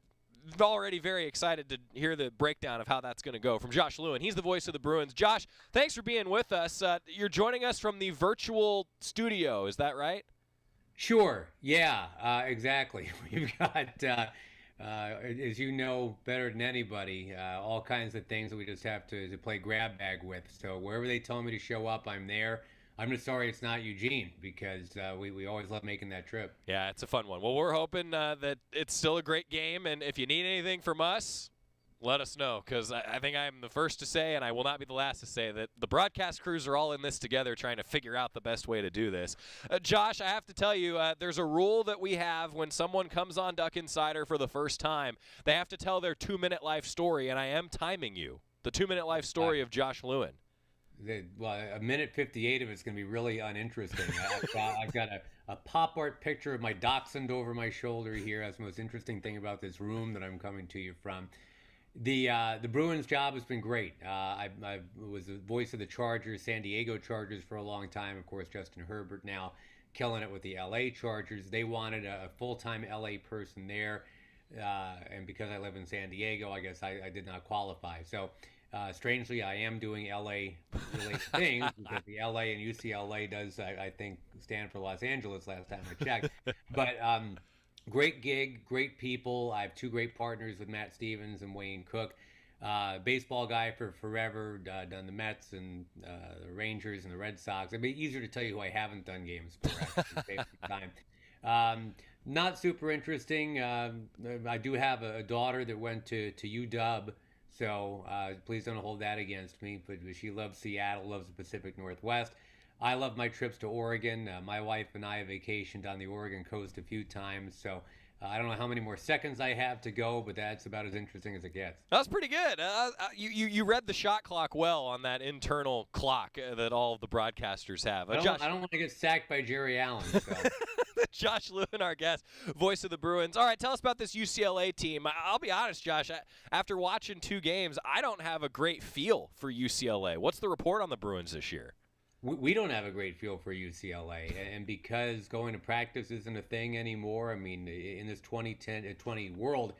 Speaker 5: already very excited to hear the breakdown of how that's going to go from Josh Lewin. He's the voice of the Bruins. Josh, thanks for being with us. You're joining us from the virtual studio, is that right?
Speaker 22: Sure, yeah, exactly. We've got... as you know better than anybody, all kinds of things that we just have to play grab bag with. So wherever they tell me to show up, I'm there. I'm just sorry it's not Eugene because we always love making that trip.
Speaker 5: Yeah, it's a fun one. Well, we're hoping that it's still a great game, and if you need anything from us, let us know, because I think I'm the first to say, and I will not be the last to say, that the broadcast crews are all in this together trying to figure out the best way to do this. Josh, I have to tell you, there's a rule that we have when someone comes on Duck Insider for the first time. They have to tell their 2-minute life story, and I am timing you. The 2-minute life story of Josh Lewin.
Speaker 22: A minute 58 of it's going to be really uninteresting. I've got a pop art picture of my dachshund over my shoulder here. That's the most interesting thing about this room that I'm coming to you from. The Bruins job has been great. I was the voice of the Chargers, San Diego Chargers for a long time. Of course, Justin Herbert now killing it with the LA Chargers. They wanted a full-time LA person there. And because I live in San Diego, I guess I did not qualify. So strangely, I am doing LA-related things because the LA and UCLA does, I think, stand for Los Angeles last time I checked. But great gig, great people. I have two great partners with Matt Stevens and Wayne Cook. Baseball guy for forever, done the Mets and the Rangers and the Red Sox. It'd be easier to tell you who I haven't done games for after save some time. Not super interesting. I do have a daughter that went to UW, so please don't hold that against me. But she loves Seattle, loves the Pacific Northwest. I love my trips to Oregon. My wife and I have vacationed on the Oregon coast a few times, so I don't know how many more seconds I have to go, but that's about as interesting as it gets.
Speaker 5: That's pretty good. You read the shot clock well on that internal clock that all of the broadcasters have.
Speaker 22: I don't want to get sacked by Jerry Allen. So.
Speaker 5: Josh Lewin, our guest, voice of the Bruins. All right, tell us about this UCLA team. I'll be honest, Josh, after watching 2 games, I don't have a great feel for UCLA. What's the report on the Bruins this year?
Speaker 22: We don't have a great feel for UCLA, and because going to practice isn't a thing anymore, I mean, in this 2020 world,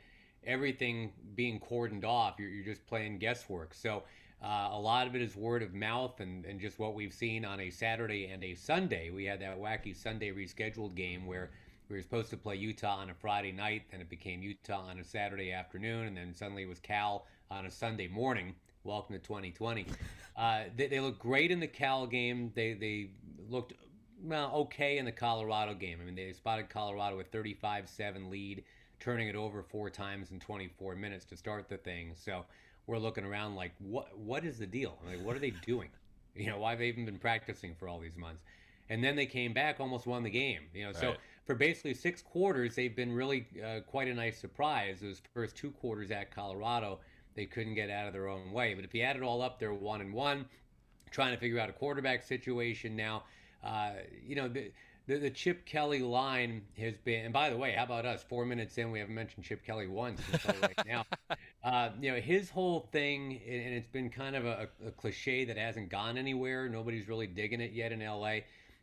Speaker 22: everything being cordoned off, you're just playing guesswork. So a lot of it is word of mouth and just what we've seen on a Saturday and a Sunday. We had that wacky Sunday rescheduled game where we were supposed to play Utah on a Friday night, then it became Utah on a Saturday afternoon, and then suddenly it was Cal on a Sunday morning. Welcome to 2020. They looked great in the Cal game. They looked okay in the Colorado game. I mean, they spotted Colorado with 35-7 lead, turning it over 4 times in 24 minutes to start the thing. So we're looking around like, what is the deal? I mean, what are they doing? Why have they even been practicing for all these months? And then they came back, almost won the game. So
Speaker 5: Right.
Speaker 22: For basically 6 quarters, they've been really quite a nice surprise. Those first 2 quarters at Colorado, they couldn't get out of their own way. But if you add it all up, they're 1-1, trying to figure out a quarterback situation now. The Chip Kelly line has been, and by the way, how about us? 4 minutes in, we haven't mentioned Chip Kelly once until right now. His whole thing, and it's been kind of a cliche that hasn't gone anywhere. Nobody's really digging it yet in LA.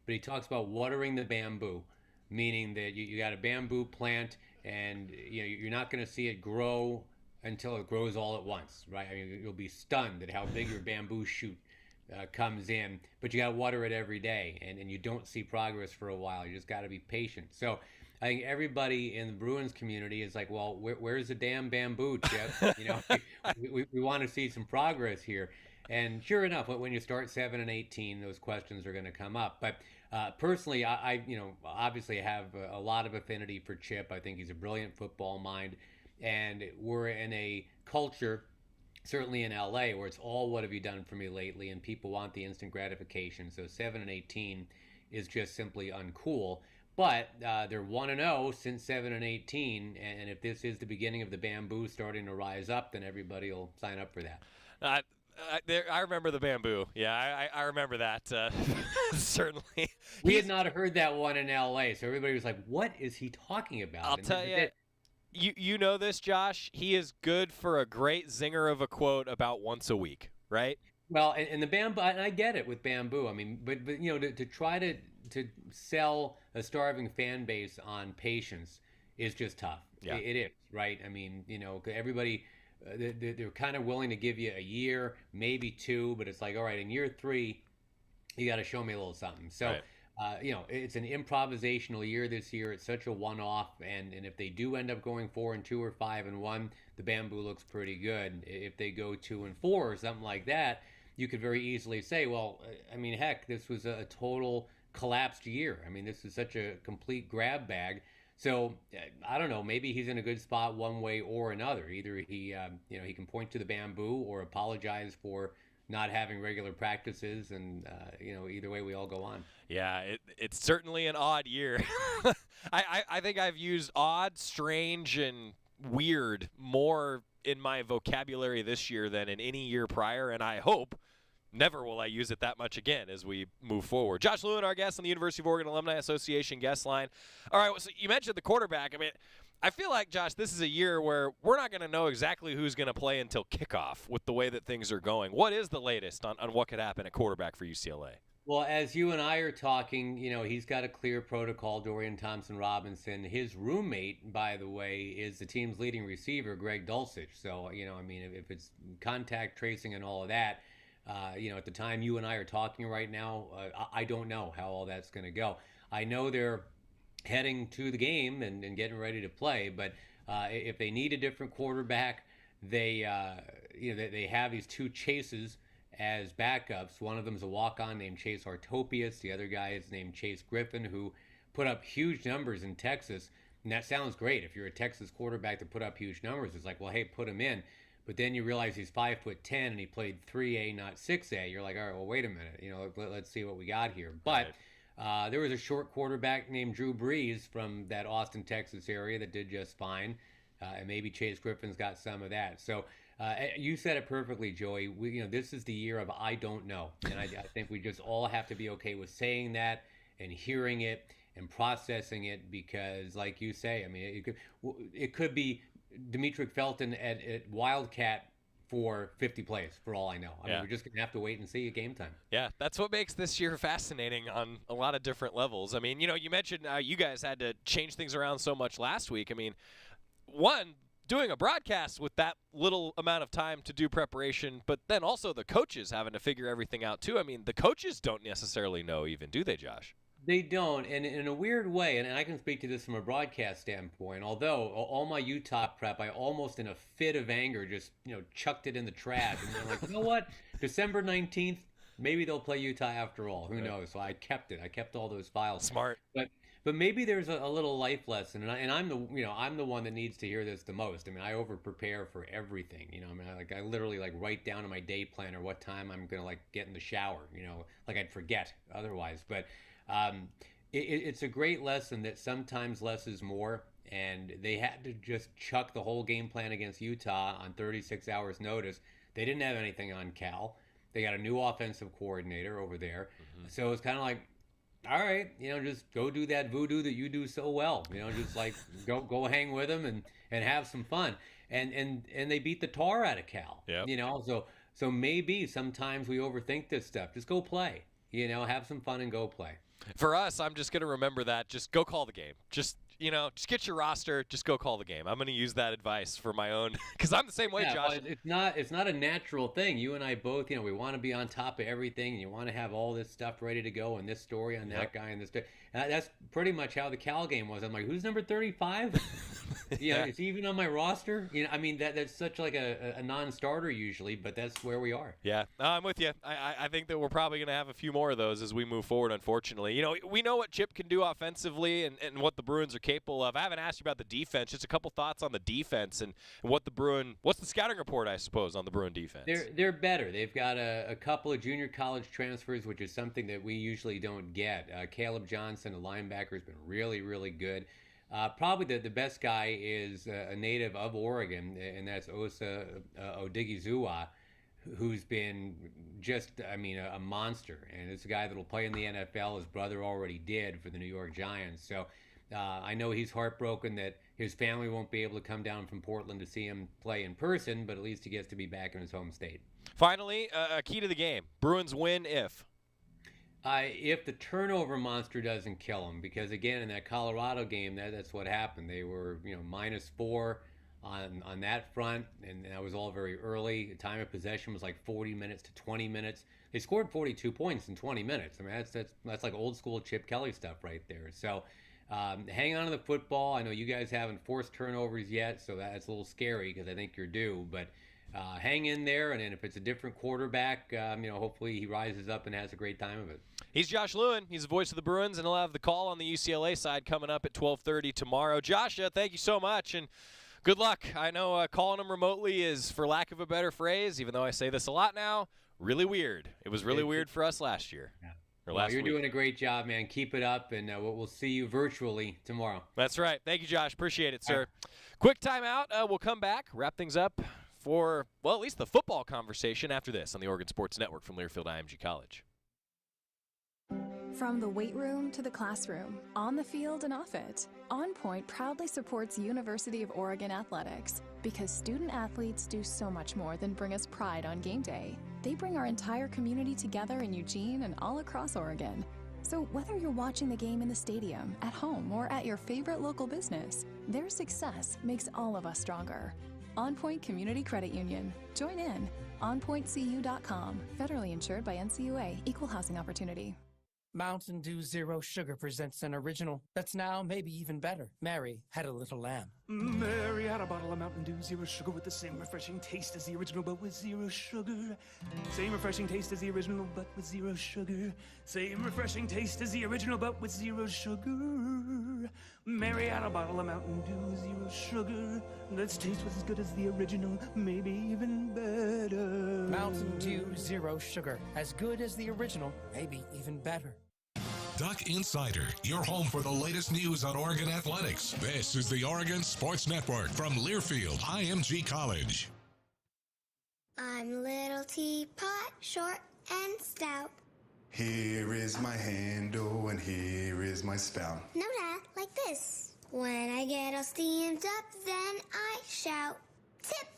Speaker 22: But he talks about watering the bamboo, meaning that you got a bamboo plant, and you're not going to see it grow until it grows all at once, right? I mean, you'll be stunned at how big your bamboo shoot comes in, but you got to water it every day, and you don't see progress for a while. You just got to be patient. So I think everybody in the Bruins community is like, well, where's the damn bamboo, Chip? We want to see some progress here. And sure enough, when you start 7 and 18, those questions are going to come up. But personally, I obviously have a lot of affinity for Chip. I think he's a brilliant football mind. And we're in a culture, certainly in LA, where it's all what have you done for me lately, and people want the instant gratification. So 7 and 18 is just simply uncool. But they're 1-0 since 7 and 18, and if this is the beginning of the bamboo starting to rise up, then everybody will sign up for that.
Speaker 5: I remember the bamboo. Yeah, I remember that, certainly.
Speaker 22: We had not heard that one in LA, so everybody was like, what is he talking about?
Speaker 5: I'll tell you. You know this, Josh. He is good for a great zinger of a quote about once a week, right?
Speaker 22: Well, and the bamboo, and I get it with bamboo. I mean, but to try to sell a starving fan base on patience is just tough.
Speaker 5: Yeah.
Speaker 22: It is, right? I mean, everybody, they're kind of willing to give you a year, maybe 2, but it's like, all right, in year 3, you got to show me a little something. So.
Speaker 5: Right.
Speaker 22: It's an improvisational year this year. It's such a one-off, and if they do end up going 4-2 or 5-1, the bamboo looks pretty good. If they go 2-4 or something like that, you could very easily say, well, I mean, heck, this was a total collapsed year. I mean, this is such a complete grab bag. So I don't know. Maybe he's in a good spot one way or another. Either he can point to the bamboo or apologize for not having regular practices, and either way we all go on.
Speaker 5: Yeah, it's certainly an odd year. I think I've used odd, strange, and weird more in my vocabulary this year than in any year prior, and I hope never will I use it that much again as we move forward. Josh Lewin, our guest on the University of Oregon Alumni Association guest line. All right, so you mentioned the quarterback. I mean, I feel like, Josh, this is a year where we're not going to know exactly who's going to play until kickoff with the way that things are going. What is the latest on what could happen at quarterback for UCLA?
Speaker 22: Well, as you and I are talking, he's got a clear protocol, Dorian Thompson-Robinson. His roommate, by the way, is the team's leading receiver, Greg Dulcich. So, if it's contact tracing and all of that, at the time you and I are talking right now, I don't know how all that's going to go. I know they're heading to the game and getting ready to play, but if they need a different quarterback, they have these two chases as backups. One of them is a walk-on named Chase Artopius. The other guy is named Chase Griffin, who put up huge numbers in Texas. And that sounds great. If you're a Texas quarterback to put up huge numbers, it's like, well, hey, put him in. But then you realize he's 5'10" and he played 3A, not 6A. You're like, all right, well, wait a minute. Let's see what we got here. But there was a short quarterback named Drew Brees from that Austin, Texas area that did just fine. And maybe Chase Griffin's got some of that. So you said it perfectly, Joey. This is the year of I don't know. And I think we just all have to be okay with saying that and hearing it and processing it because, like you say, I mean, it could be Demetric Felton at Wildcat for 50 plays, for all I know. I mean, we're just going to have to wait and see at game time.
Speaker 5: Yeah, that's what makes this year fascinating on a lot of different levels. I mean, you mentioned you guys had to change things around so much last week. I mean, doing a broadcast with that little amount of time to do preparation, but then also the coaches having to figure everything out too. I mean, the coaches don't necessarily know even, do they, Josh?
Speaker 22: They don't, and in a weird way, and I can speak to this from a broadcast standpoint, although all my Utah prep, I almost in a fit of anger just, chucked it in the trash. And they're like, you know what? December 19th, maybe they'll play Utah after all. Who knows? So I kept it. I kept all those files.
Speaker 5: Smart.
Speaker 22: But maybe there's a little life lesson, and I'm the one that needs to hear this the most. I mean, I over prepare for everything. I literally write down in my day planner what time I'm gonna get in the shower. I'd forget otherwise. But it's a great lesson that sometimes less is more, and they had to just chuck the whole game plan against Utah on 36 hours notice. They didn't have anything on Cal. They got a new offensive coordinator over there, so it's kind of like, all right, just go do that voodoo that you do so well. Just go hang with them and have some fun. And they beat the tar out of Cal.
Speaker 5: Yep.
Speaker 22: So maybe sometimes we overthink this stuff. Just go play. Have some fun and go play.
Speaker 5: For us, I'm just going to remember that. Just go call the game. Just get your roster. Just go call the game. I'm going to use that advice for my own, because I'm the same way, Josh.
Speaker 22: Well, it's not a natural thing. You and I both, we want to be on top of everything, and you want to have all this stuff ready to go, and this story on that guy and this. That's pretty much how the Cal game was. I'm like, who's number 35? Is he even on my roster? That's such a non-starter usually, but that's where we are.
Speaker 5: Yeah, I'm with you. I think that we're probably going to have a few more of those as we move forward, unfortunately. We know what Chip can do offensively and what the Bruins are capable of. I haven't asked you about the defense. Just a couple thoughts on the defense and what's the scouting report, I suppose, on the Bruin defense?
Speaker 22: They're better. They've got a couple of junior college transfers, which is something that we usually don't get. Caleb Johnson, a linebacker, has been really, really good. Probably the best guy is a native of Oregon, and that's Osa Odigizua, who's been just, a monster. And it's a guy that will play in the NFL. His brother already did for the New York Giants. So I know he's heartbroken that his family won't be able to come down from Portland to see him play in person, but at least he gets to be back in his home state.
Speaker 5: Finally, a key to the game. Bruins win if
Speaker 22: the turnover monster doesn't kill them, because again in that Colorado game, that's what happened. They were -4 on that front, and that was all very early. The time of possession was 40 minutes to 20 minutes. They scored 42 points in 20 minutes. That's like old school Chip Kelly stuff right there. So hang on to the football. I know you guys haven't forced turnovers yet, so that's a little scary because I think you're due, but hang in there, and then if it's a different quarterback, hopefully he rises up and has a great time of it.
Speaker 5: He's Josh Lewin. He's the voice of the Bruins, and he'll have the call on the UCLA side coming up at 12:30 tomorrow. Josh, thank you so much, and good luck. I know calling him remotely is, for lack of a better phrase, even though I say this a lot now, really weird. It was really weird for us last year.
Speaker 22: Yeah.
Speaker 5: You're
Speaker 22: doing a great job, man. Keep it up, and we'll see you virtually tomorrow.
Speaker 5: That's right. Thank you, Josh. Appreciate it, sir. Quick timeout. We'll come back, wrap things up, for, well, at least the football conversation after this on the Oregon Sports Network from Learfield IMG College.
Speaker 6: From the weight room to the classroom, on the field and off it, On Point proudly supports University of Oregon athletics because student athletes do so much more than bring us pride on game day. They bring our entire community together in Eugene and all across Oregon. So whether you're watching the game in the stadium, at home, or at your favorite local business, their success makes all of us stronger. On Point Community Credit Union. Join in. OnPointCU.com. Federally insured by NCUA. Equal housing opportunity.
Speaker 1: Mountain Dew Zero Sugar presents an original that's now maybe even better. Mary had a little lamb.
Speaker 4: Mary had a bottle of Mountain Dew Zero Sugar with the same refreshing taste as the original, but with zero sugar. Same refreshing taste as the original, but with zero sugar. Same refreshing taste as the original, but with zero sugar. Mary had a bottle of Mountain Dew Zero Sugar. Let's taste was as good as the original, maybe even better.
Speaker 1: Mountain Dew Zero Sugar. As good as the original, maybe even better.
Speaker 2: Duck Insider, your home for the latest news on Oregon athletics. This is the Oregon Sports Network from Learfield IMG College.
Speaker 11: I'm little teapot, short and stout.
Speaker 15: Here is my handle and here is my spout.
Speaker 11: No, Dad, like this. When I get all steamed up, then I shout, tip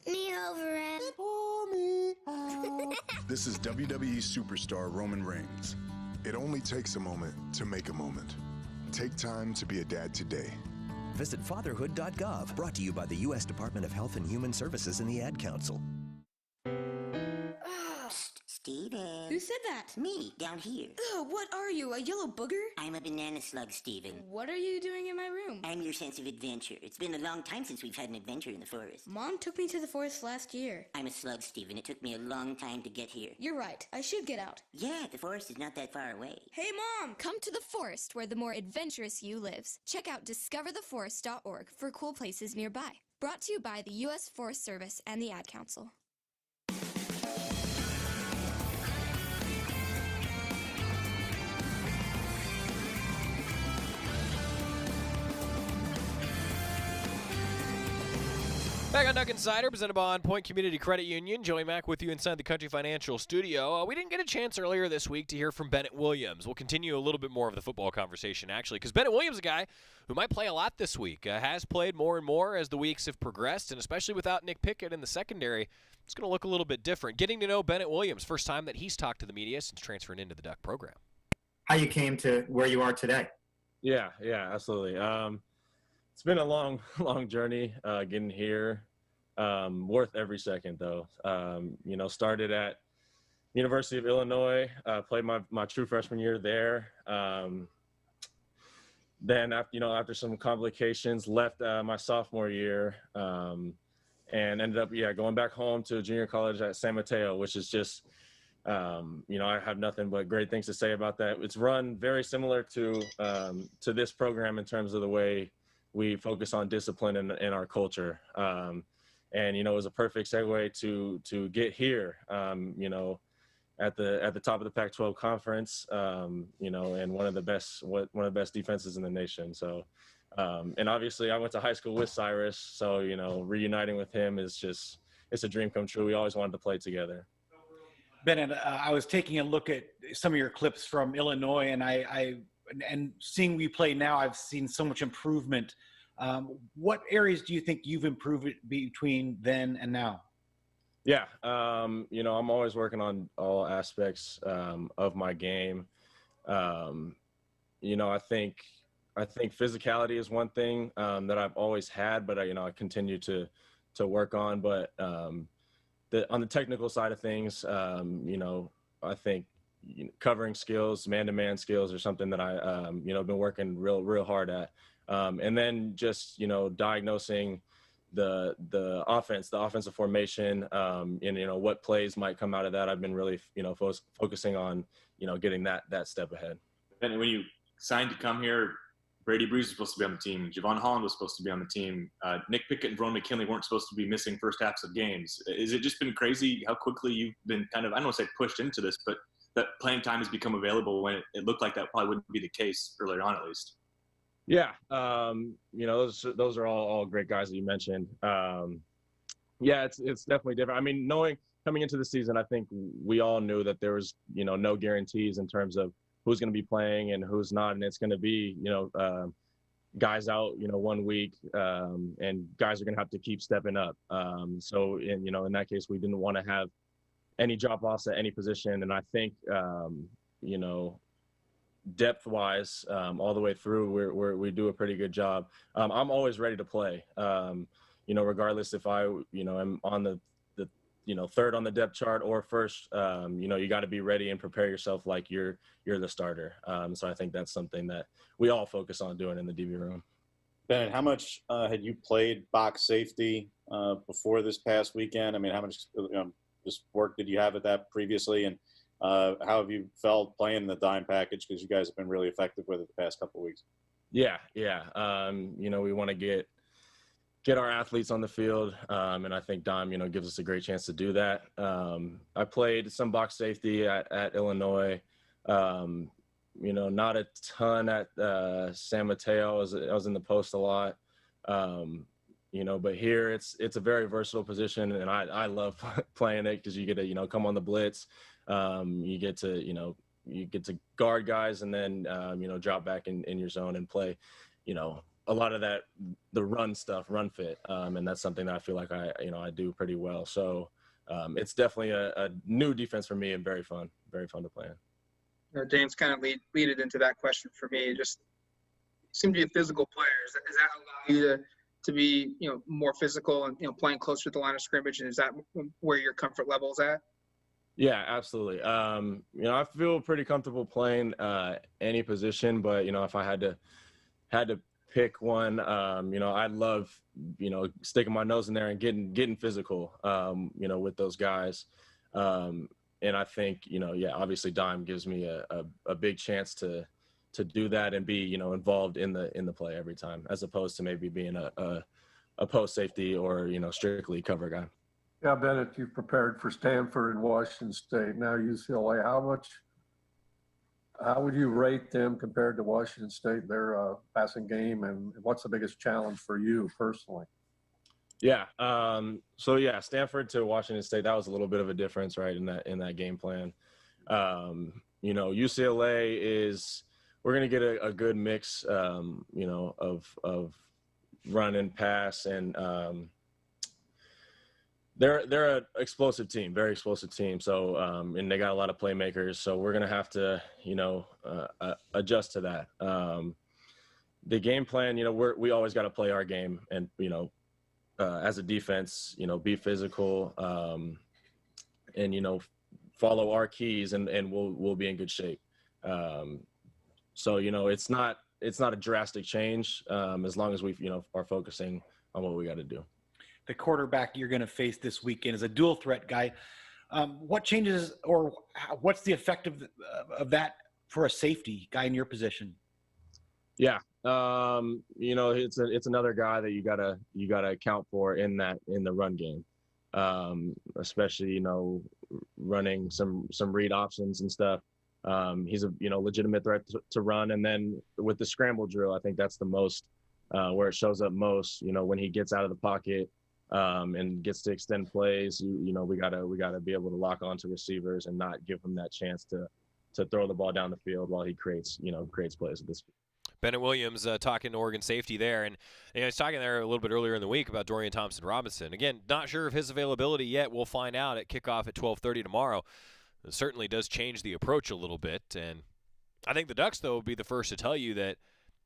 Speaker 11: me over and pour me out.
Speaker 15: This is WWE superstar Roman Reigns. It only takes a moment to make a moment. Take time to be a dad today.
Speaker 23: Visit fatherhood.gov, brought to you by the U.S. Department of Health and Human Services and the Ad Council.
Speaker 24: Steven.
Speaker 25: Who said that?
Speaker 24: Me, down here.
Speaker 25: Ugh, what are you, a yellow booger?
Speaker 24: I'm a banana slug, Steven.
Speaker 25: What are you doing in my room?
Speaker 24: I'm your sense of adventure. It's been a long time since we've had an adventure in the forest.
Speaker 25: Mom took me to the forest last year.
Speaker 24: I'm a slug, Steven. It took me a long time to get here.
Speaker 25: You're right. I should get out.
Speaker 24: Yeah, the forest is not that far away.
Speaker 25: Hey, Mom!
Speaker 26: Come to the forest where the more adventurous you lives. Check out discovertheforest.org for cool places nearby. Brought to you by the U.S. Forest Service and the Ad Council.
Speaker 5: Back on Duck Insider, presented by On Point Community Credit Union. Joey Mac with you inside the Country Financial Studio. We didn't get a chance earlier this week to hear from Bennett Williams. We'll continue a little bit more of the football conversation, actually, because Bennett Williams is a guy who might play a lot this week, has played more and more as the weeks have progressed, and especially without Nick Pickett in the secondary, it's going to look a little bit different. Getting to know Bennett Williams, first time that he's talked to the media since transferring into the Duck program.
Speaker 27: How you came to where you are today?
Speaker 9: Yeah, absolutely. It's been a long journey getting here. Worth every second, though. Started at University of Illinois, played my true freshman year there. Then after some complications, left my sophomore year and ended up going back home to junior college at San Mateo, which is just I have nothing but great things to say about that. It's run very similar to this program in terms of the way we focus on discipline in our culture. And it was a perfect segue to get here, at the top of the Pac-12 conference, and one of the best defenses in the nation. So, and obviously I went to high school with Cyrus, so reuniting with him it's a dream come true. We always wanted to play together.
Speaker 27: Bennett, I was taking a look at some of your clips from Illinois, and and seeing you play now, I've seen so much improvement. What areas do you think you've improved between then and now?
Speaker 9: Yeah, I'm always working on all aspects of my game. I think physicality is one thing that I've always had, but I continue to work on. But on the technical side of things, I think covering skills, man-to-man skills, are something that I been working real hard at. And then just, diagnosing the offense, the offensive formation, and, what plays might come out of that. I've been really, focusing on, getting that step ahead.
Speaker 28: And when you signed to come here, Brady Breeze was supposed to be on the team. Javon Holland was supposed to be on the team. Nick Pickett and Verone McKinley weren't supposed to be missing first halves of games. Is it just been crazy how quickly you've been kind of, I don't want to say pushed into this, but that playing time has become available when it looked like that probably wouldn't be the case earlier on, at least?
Speaker 9: Yeah, those are all great guys that you mentioned.
Speaker 3: Yeah, it's definitely different. I mean, coming into the season, I think we all knew that there was, no guarantees in terms of who's going to be playing and who's not. And it's going to be, guys out, 1 week, and guys are going to have to keep stepping up. So in that case, we didn't want to have any drop-offs at any position. And I think, depth-wise, all the way through, we do a pretty good job. I'm always ready to play, regardless if I, am on the third on the depth chart or first. You got to be ready and prepare yourself like you're the starter. So I think that's something that we all focus on doing in the DB room.
Speaker 7: Bennett, how much had you played box safety before this past weekend? I mean, how much just work did you have at that previously? And how have you felt playing in the dime package? Because you guys have been really effective with it the past couple of weeks.
Speaker 3: Yeah. We want to get our athletes on the field, and I think dime, gives us a great chance to do that. I played some box safety at Illinois. Not a ton at San Mateo. I was in the post a lot. But here it's a very versatile position, and I love playing it because you get to come on the blitz. You get to guard guys and then drop back in your zone and play a lot of the run stuff, run fit, and that's something that I feel like I do pretty well. So it's definitely a new defense for me and very fun to play in.
Speaker 8: James kind of lead it into that question for me. Just seem to be a physical player. Does that allow you to be more physical and playing closer to the line of scrimmage? And is that where your comfort level is at?
Speaker 3: Yeah, absolutely. I feel pretty comfortable playing any position, but if I had to pick one, I'd love sticking my nose in there and getting physical with those guys. And I think obviously dime gives me a big chance to do that and be involved in the play every time, as opposed to maybe being a post safety or strictly cover guy.
Speaker 10: Yeah, Bennett, you've prepared for Stanford and Washington State, now UCLA. How would you rate them compared to Washington State, their passing game, and what's the biggest challenge for you personally?
Speaker 3: Yeah. Stanford to Washington State, that was a little bit of a difference, right, in that game plan. UCLA we're going to get a good mix, of run and pass, and they're an explosive team, very explosive team. So, and they got a lot of playmakers. So we're going to have to, adjust to that. The game plan, we always got to play our game and, as a defense, be physical, and, follow our keys and we'll be in good shape. So, it's not a drastic change, as long as we, are focusing on what we got to do.
Speaker 27: The quarterback you're going to face this weekend is a dual threat guy. What changes or what's the effect of that for a safety guy in your position?
Speaker 3: Yeah. It's another guy that you gotta account for in the run game. Especially, running some read options and stuff. He's a, legitimate threat to run. And then with the scramble drill, I think that's the most, where it shows up most, when he gets out of the pocket, and gets to extend plays, we gotta be able to lock onto receivers and not give him that chance to throw the ball down the field while he creates plays at this.
Speaker 5: Bennett Williams talking to Oregon safety there, and he's talking there a little bit earlier in the week about Dorian Thompson-Robinson. Again, not sure of his availability yet. We'll find out at kickoff at 12:30 tomorrow. It certainly does change the approach a little bit, and I think the Ducks, though, will be the first to tell you that,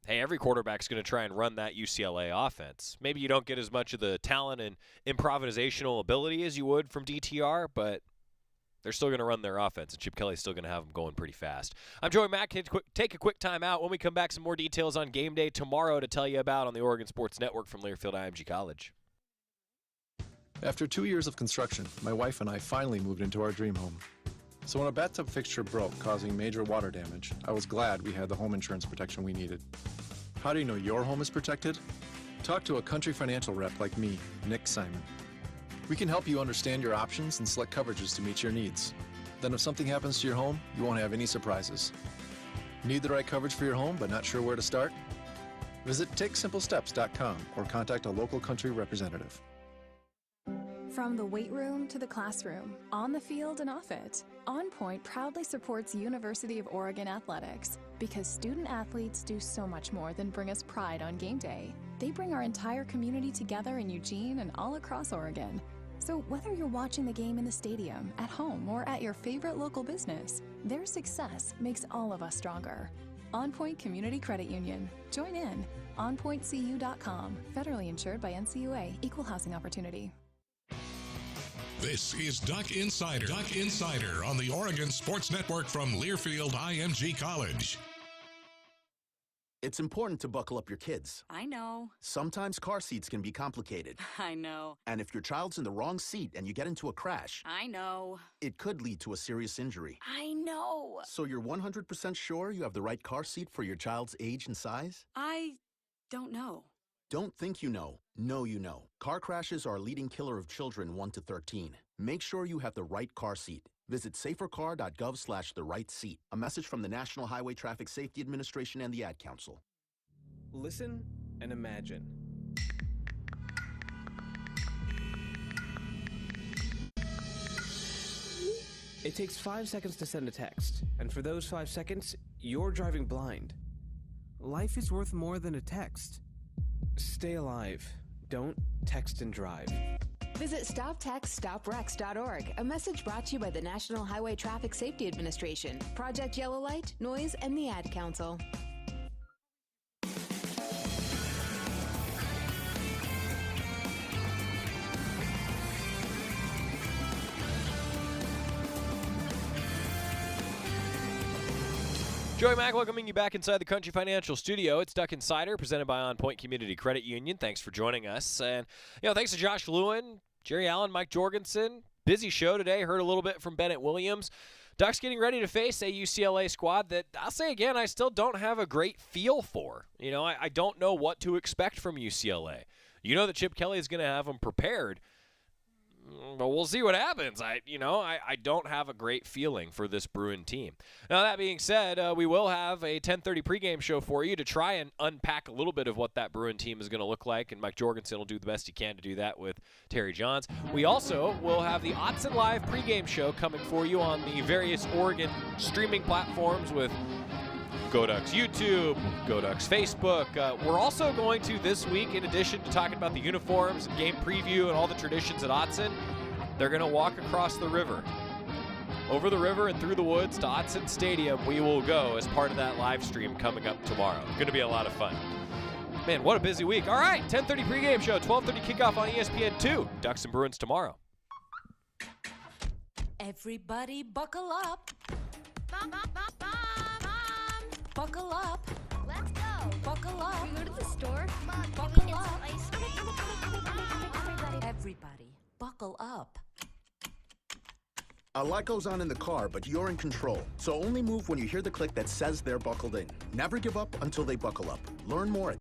Speaker 5: hey, every quarterback's going to try and run that UCLA offense. Maybe you don't get as much of the talent and improvisational ability as you would from DTR, but they're still going to run their offense, and Chip Kelly's still going to have them going pretty fast. I'm Joey Mac. Take a quick time out. When we come back, some more details on game day tomorrow to tell you about on the Oregon Sports Network from Learfield IMG College.
Speaker 9: After 2 years of construction, my wife and I finally moved into our dream home. So when a bathtub fixture broke, causing major water damage, I was glad we had the home insurance protection we needed. How do you know your home is protected? Talk to a Country Financial rep like me, Nick Simon. We can help you understand your options and select coverages to meet your needs. Then if something happens to your home, you won't have any surprises. Need the right coverage for your home but not sure where to start? Visit TakeSimpleSteps.com or contact a local Country representative.
Speaker 6: From the weight room to the classroom, on the field and off it, On Point proudly supports University of Oregon athletics because student athletes do so much more than bring us pride on game day. They bring our entire community together in Eugene and all across Oregon. So whether you're watching the game in the stadium, at home, or at your favorite local business, their success makes all of us stronger. On Point Community Credit Union. Join in. OnPointCU.com. Federally insured by NCUA. Equal housing opportunity.
Speaker 2: This is Duck Insider. Duck Insider on the Oregon Sports Network from Learfield IMG College.
Speaker 12: It's important to buckle up your kids.
Speaker 13: I know.
Speaker 12: Sometimes car seats can be complicated.
Speaker 13: I know.
Speaker 12: And if your child's in the wrong seat and you get into a crash,
Speaker 13: I know.
Speaker 12: it could lead to a serious injury.
Speaker 13: I know.
Speaker 12: So you're 100% sure you have the right car seat for your child's age and size?
Speaker 13: I don't know.
Speaker 12: Don't think you know. Know you know. Car crashes are a leading killer of children 1 to 13. Make sure you have the right car seat. Visit safercar.gov/the-right-seat. A message from the National Highway Traffic Safety Administration and the Ad Council.
Speaker 14: Listen and imagine. It takes 5 seconds to send a text, and for those 5 seconds, you're driving blind. Life is worth more than a text. Stay alive. Don't text and drive.
Speaker 16: Visit StopTextStopWrecks.org, a message brought to you by the National Highway Traffic Safety Administration, Project Yellow Light, Noise, and the Ad Council.
Speaker 5: Joey Mac welcoming you back inside the Country Financial Studio. It's Duck Insider, presented by On Point Community Credit Union. Thanks for joining us. And, thanks to Josh Lewin, Jerry Allen, Mike Jorgensen. Busy show today. Heard a little bit from Bennett Williams. Ducks getting ready to face a UCLA squad that, I'll say again, I still don't have a great feel for. I don't know what to expect from UCLA. You know that Chip Kelly is going to have them prepared. But we'll see what happens. I don't have a great feeling for this Bruin team. Now, that being said, we will have a 10:30 pregame show for you to try and unpack a little bit of what that Bruin team is going to look like, and Mike Jorgensen will do the best he can to do that with Terry Johns. We also will have the Autzen Live pregame show coming for you on the various Oregon streaming platforms with Go Ducks YouTube, Go Ducks Facebook. We're also going to, this week, in addition to talking about the uniforms, game preview, and all the traditions at Autzen, they're going to walk across the river. Over the river and through the woods to Autzen Stadium, we will go as part of that live stream coming up tomorrow. Going to be a lot of fun. Man, what a busy week. All right, 10:30 pregame show, 12:30 kickoff on ESPN2. Ducks and Bruins tomorrow.
Speaker 17: Everybody buckle up. Buckle up.
Speaker 11: Let's go.
Speaker 17: Buckle up.
Speaker 11: Can we go to the store? Mom,
Speaker 17: buckle
Speaker 11: can we get
Speaker 17: up.
Speaker 11: some ice cream?
Speaker 17: Everybody, buckle up.
Speaker 12: A lot goes on in the car, but you're in control. So only move when you hear the click that says they're buckled in. Never give up until they buckle up. Learn more at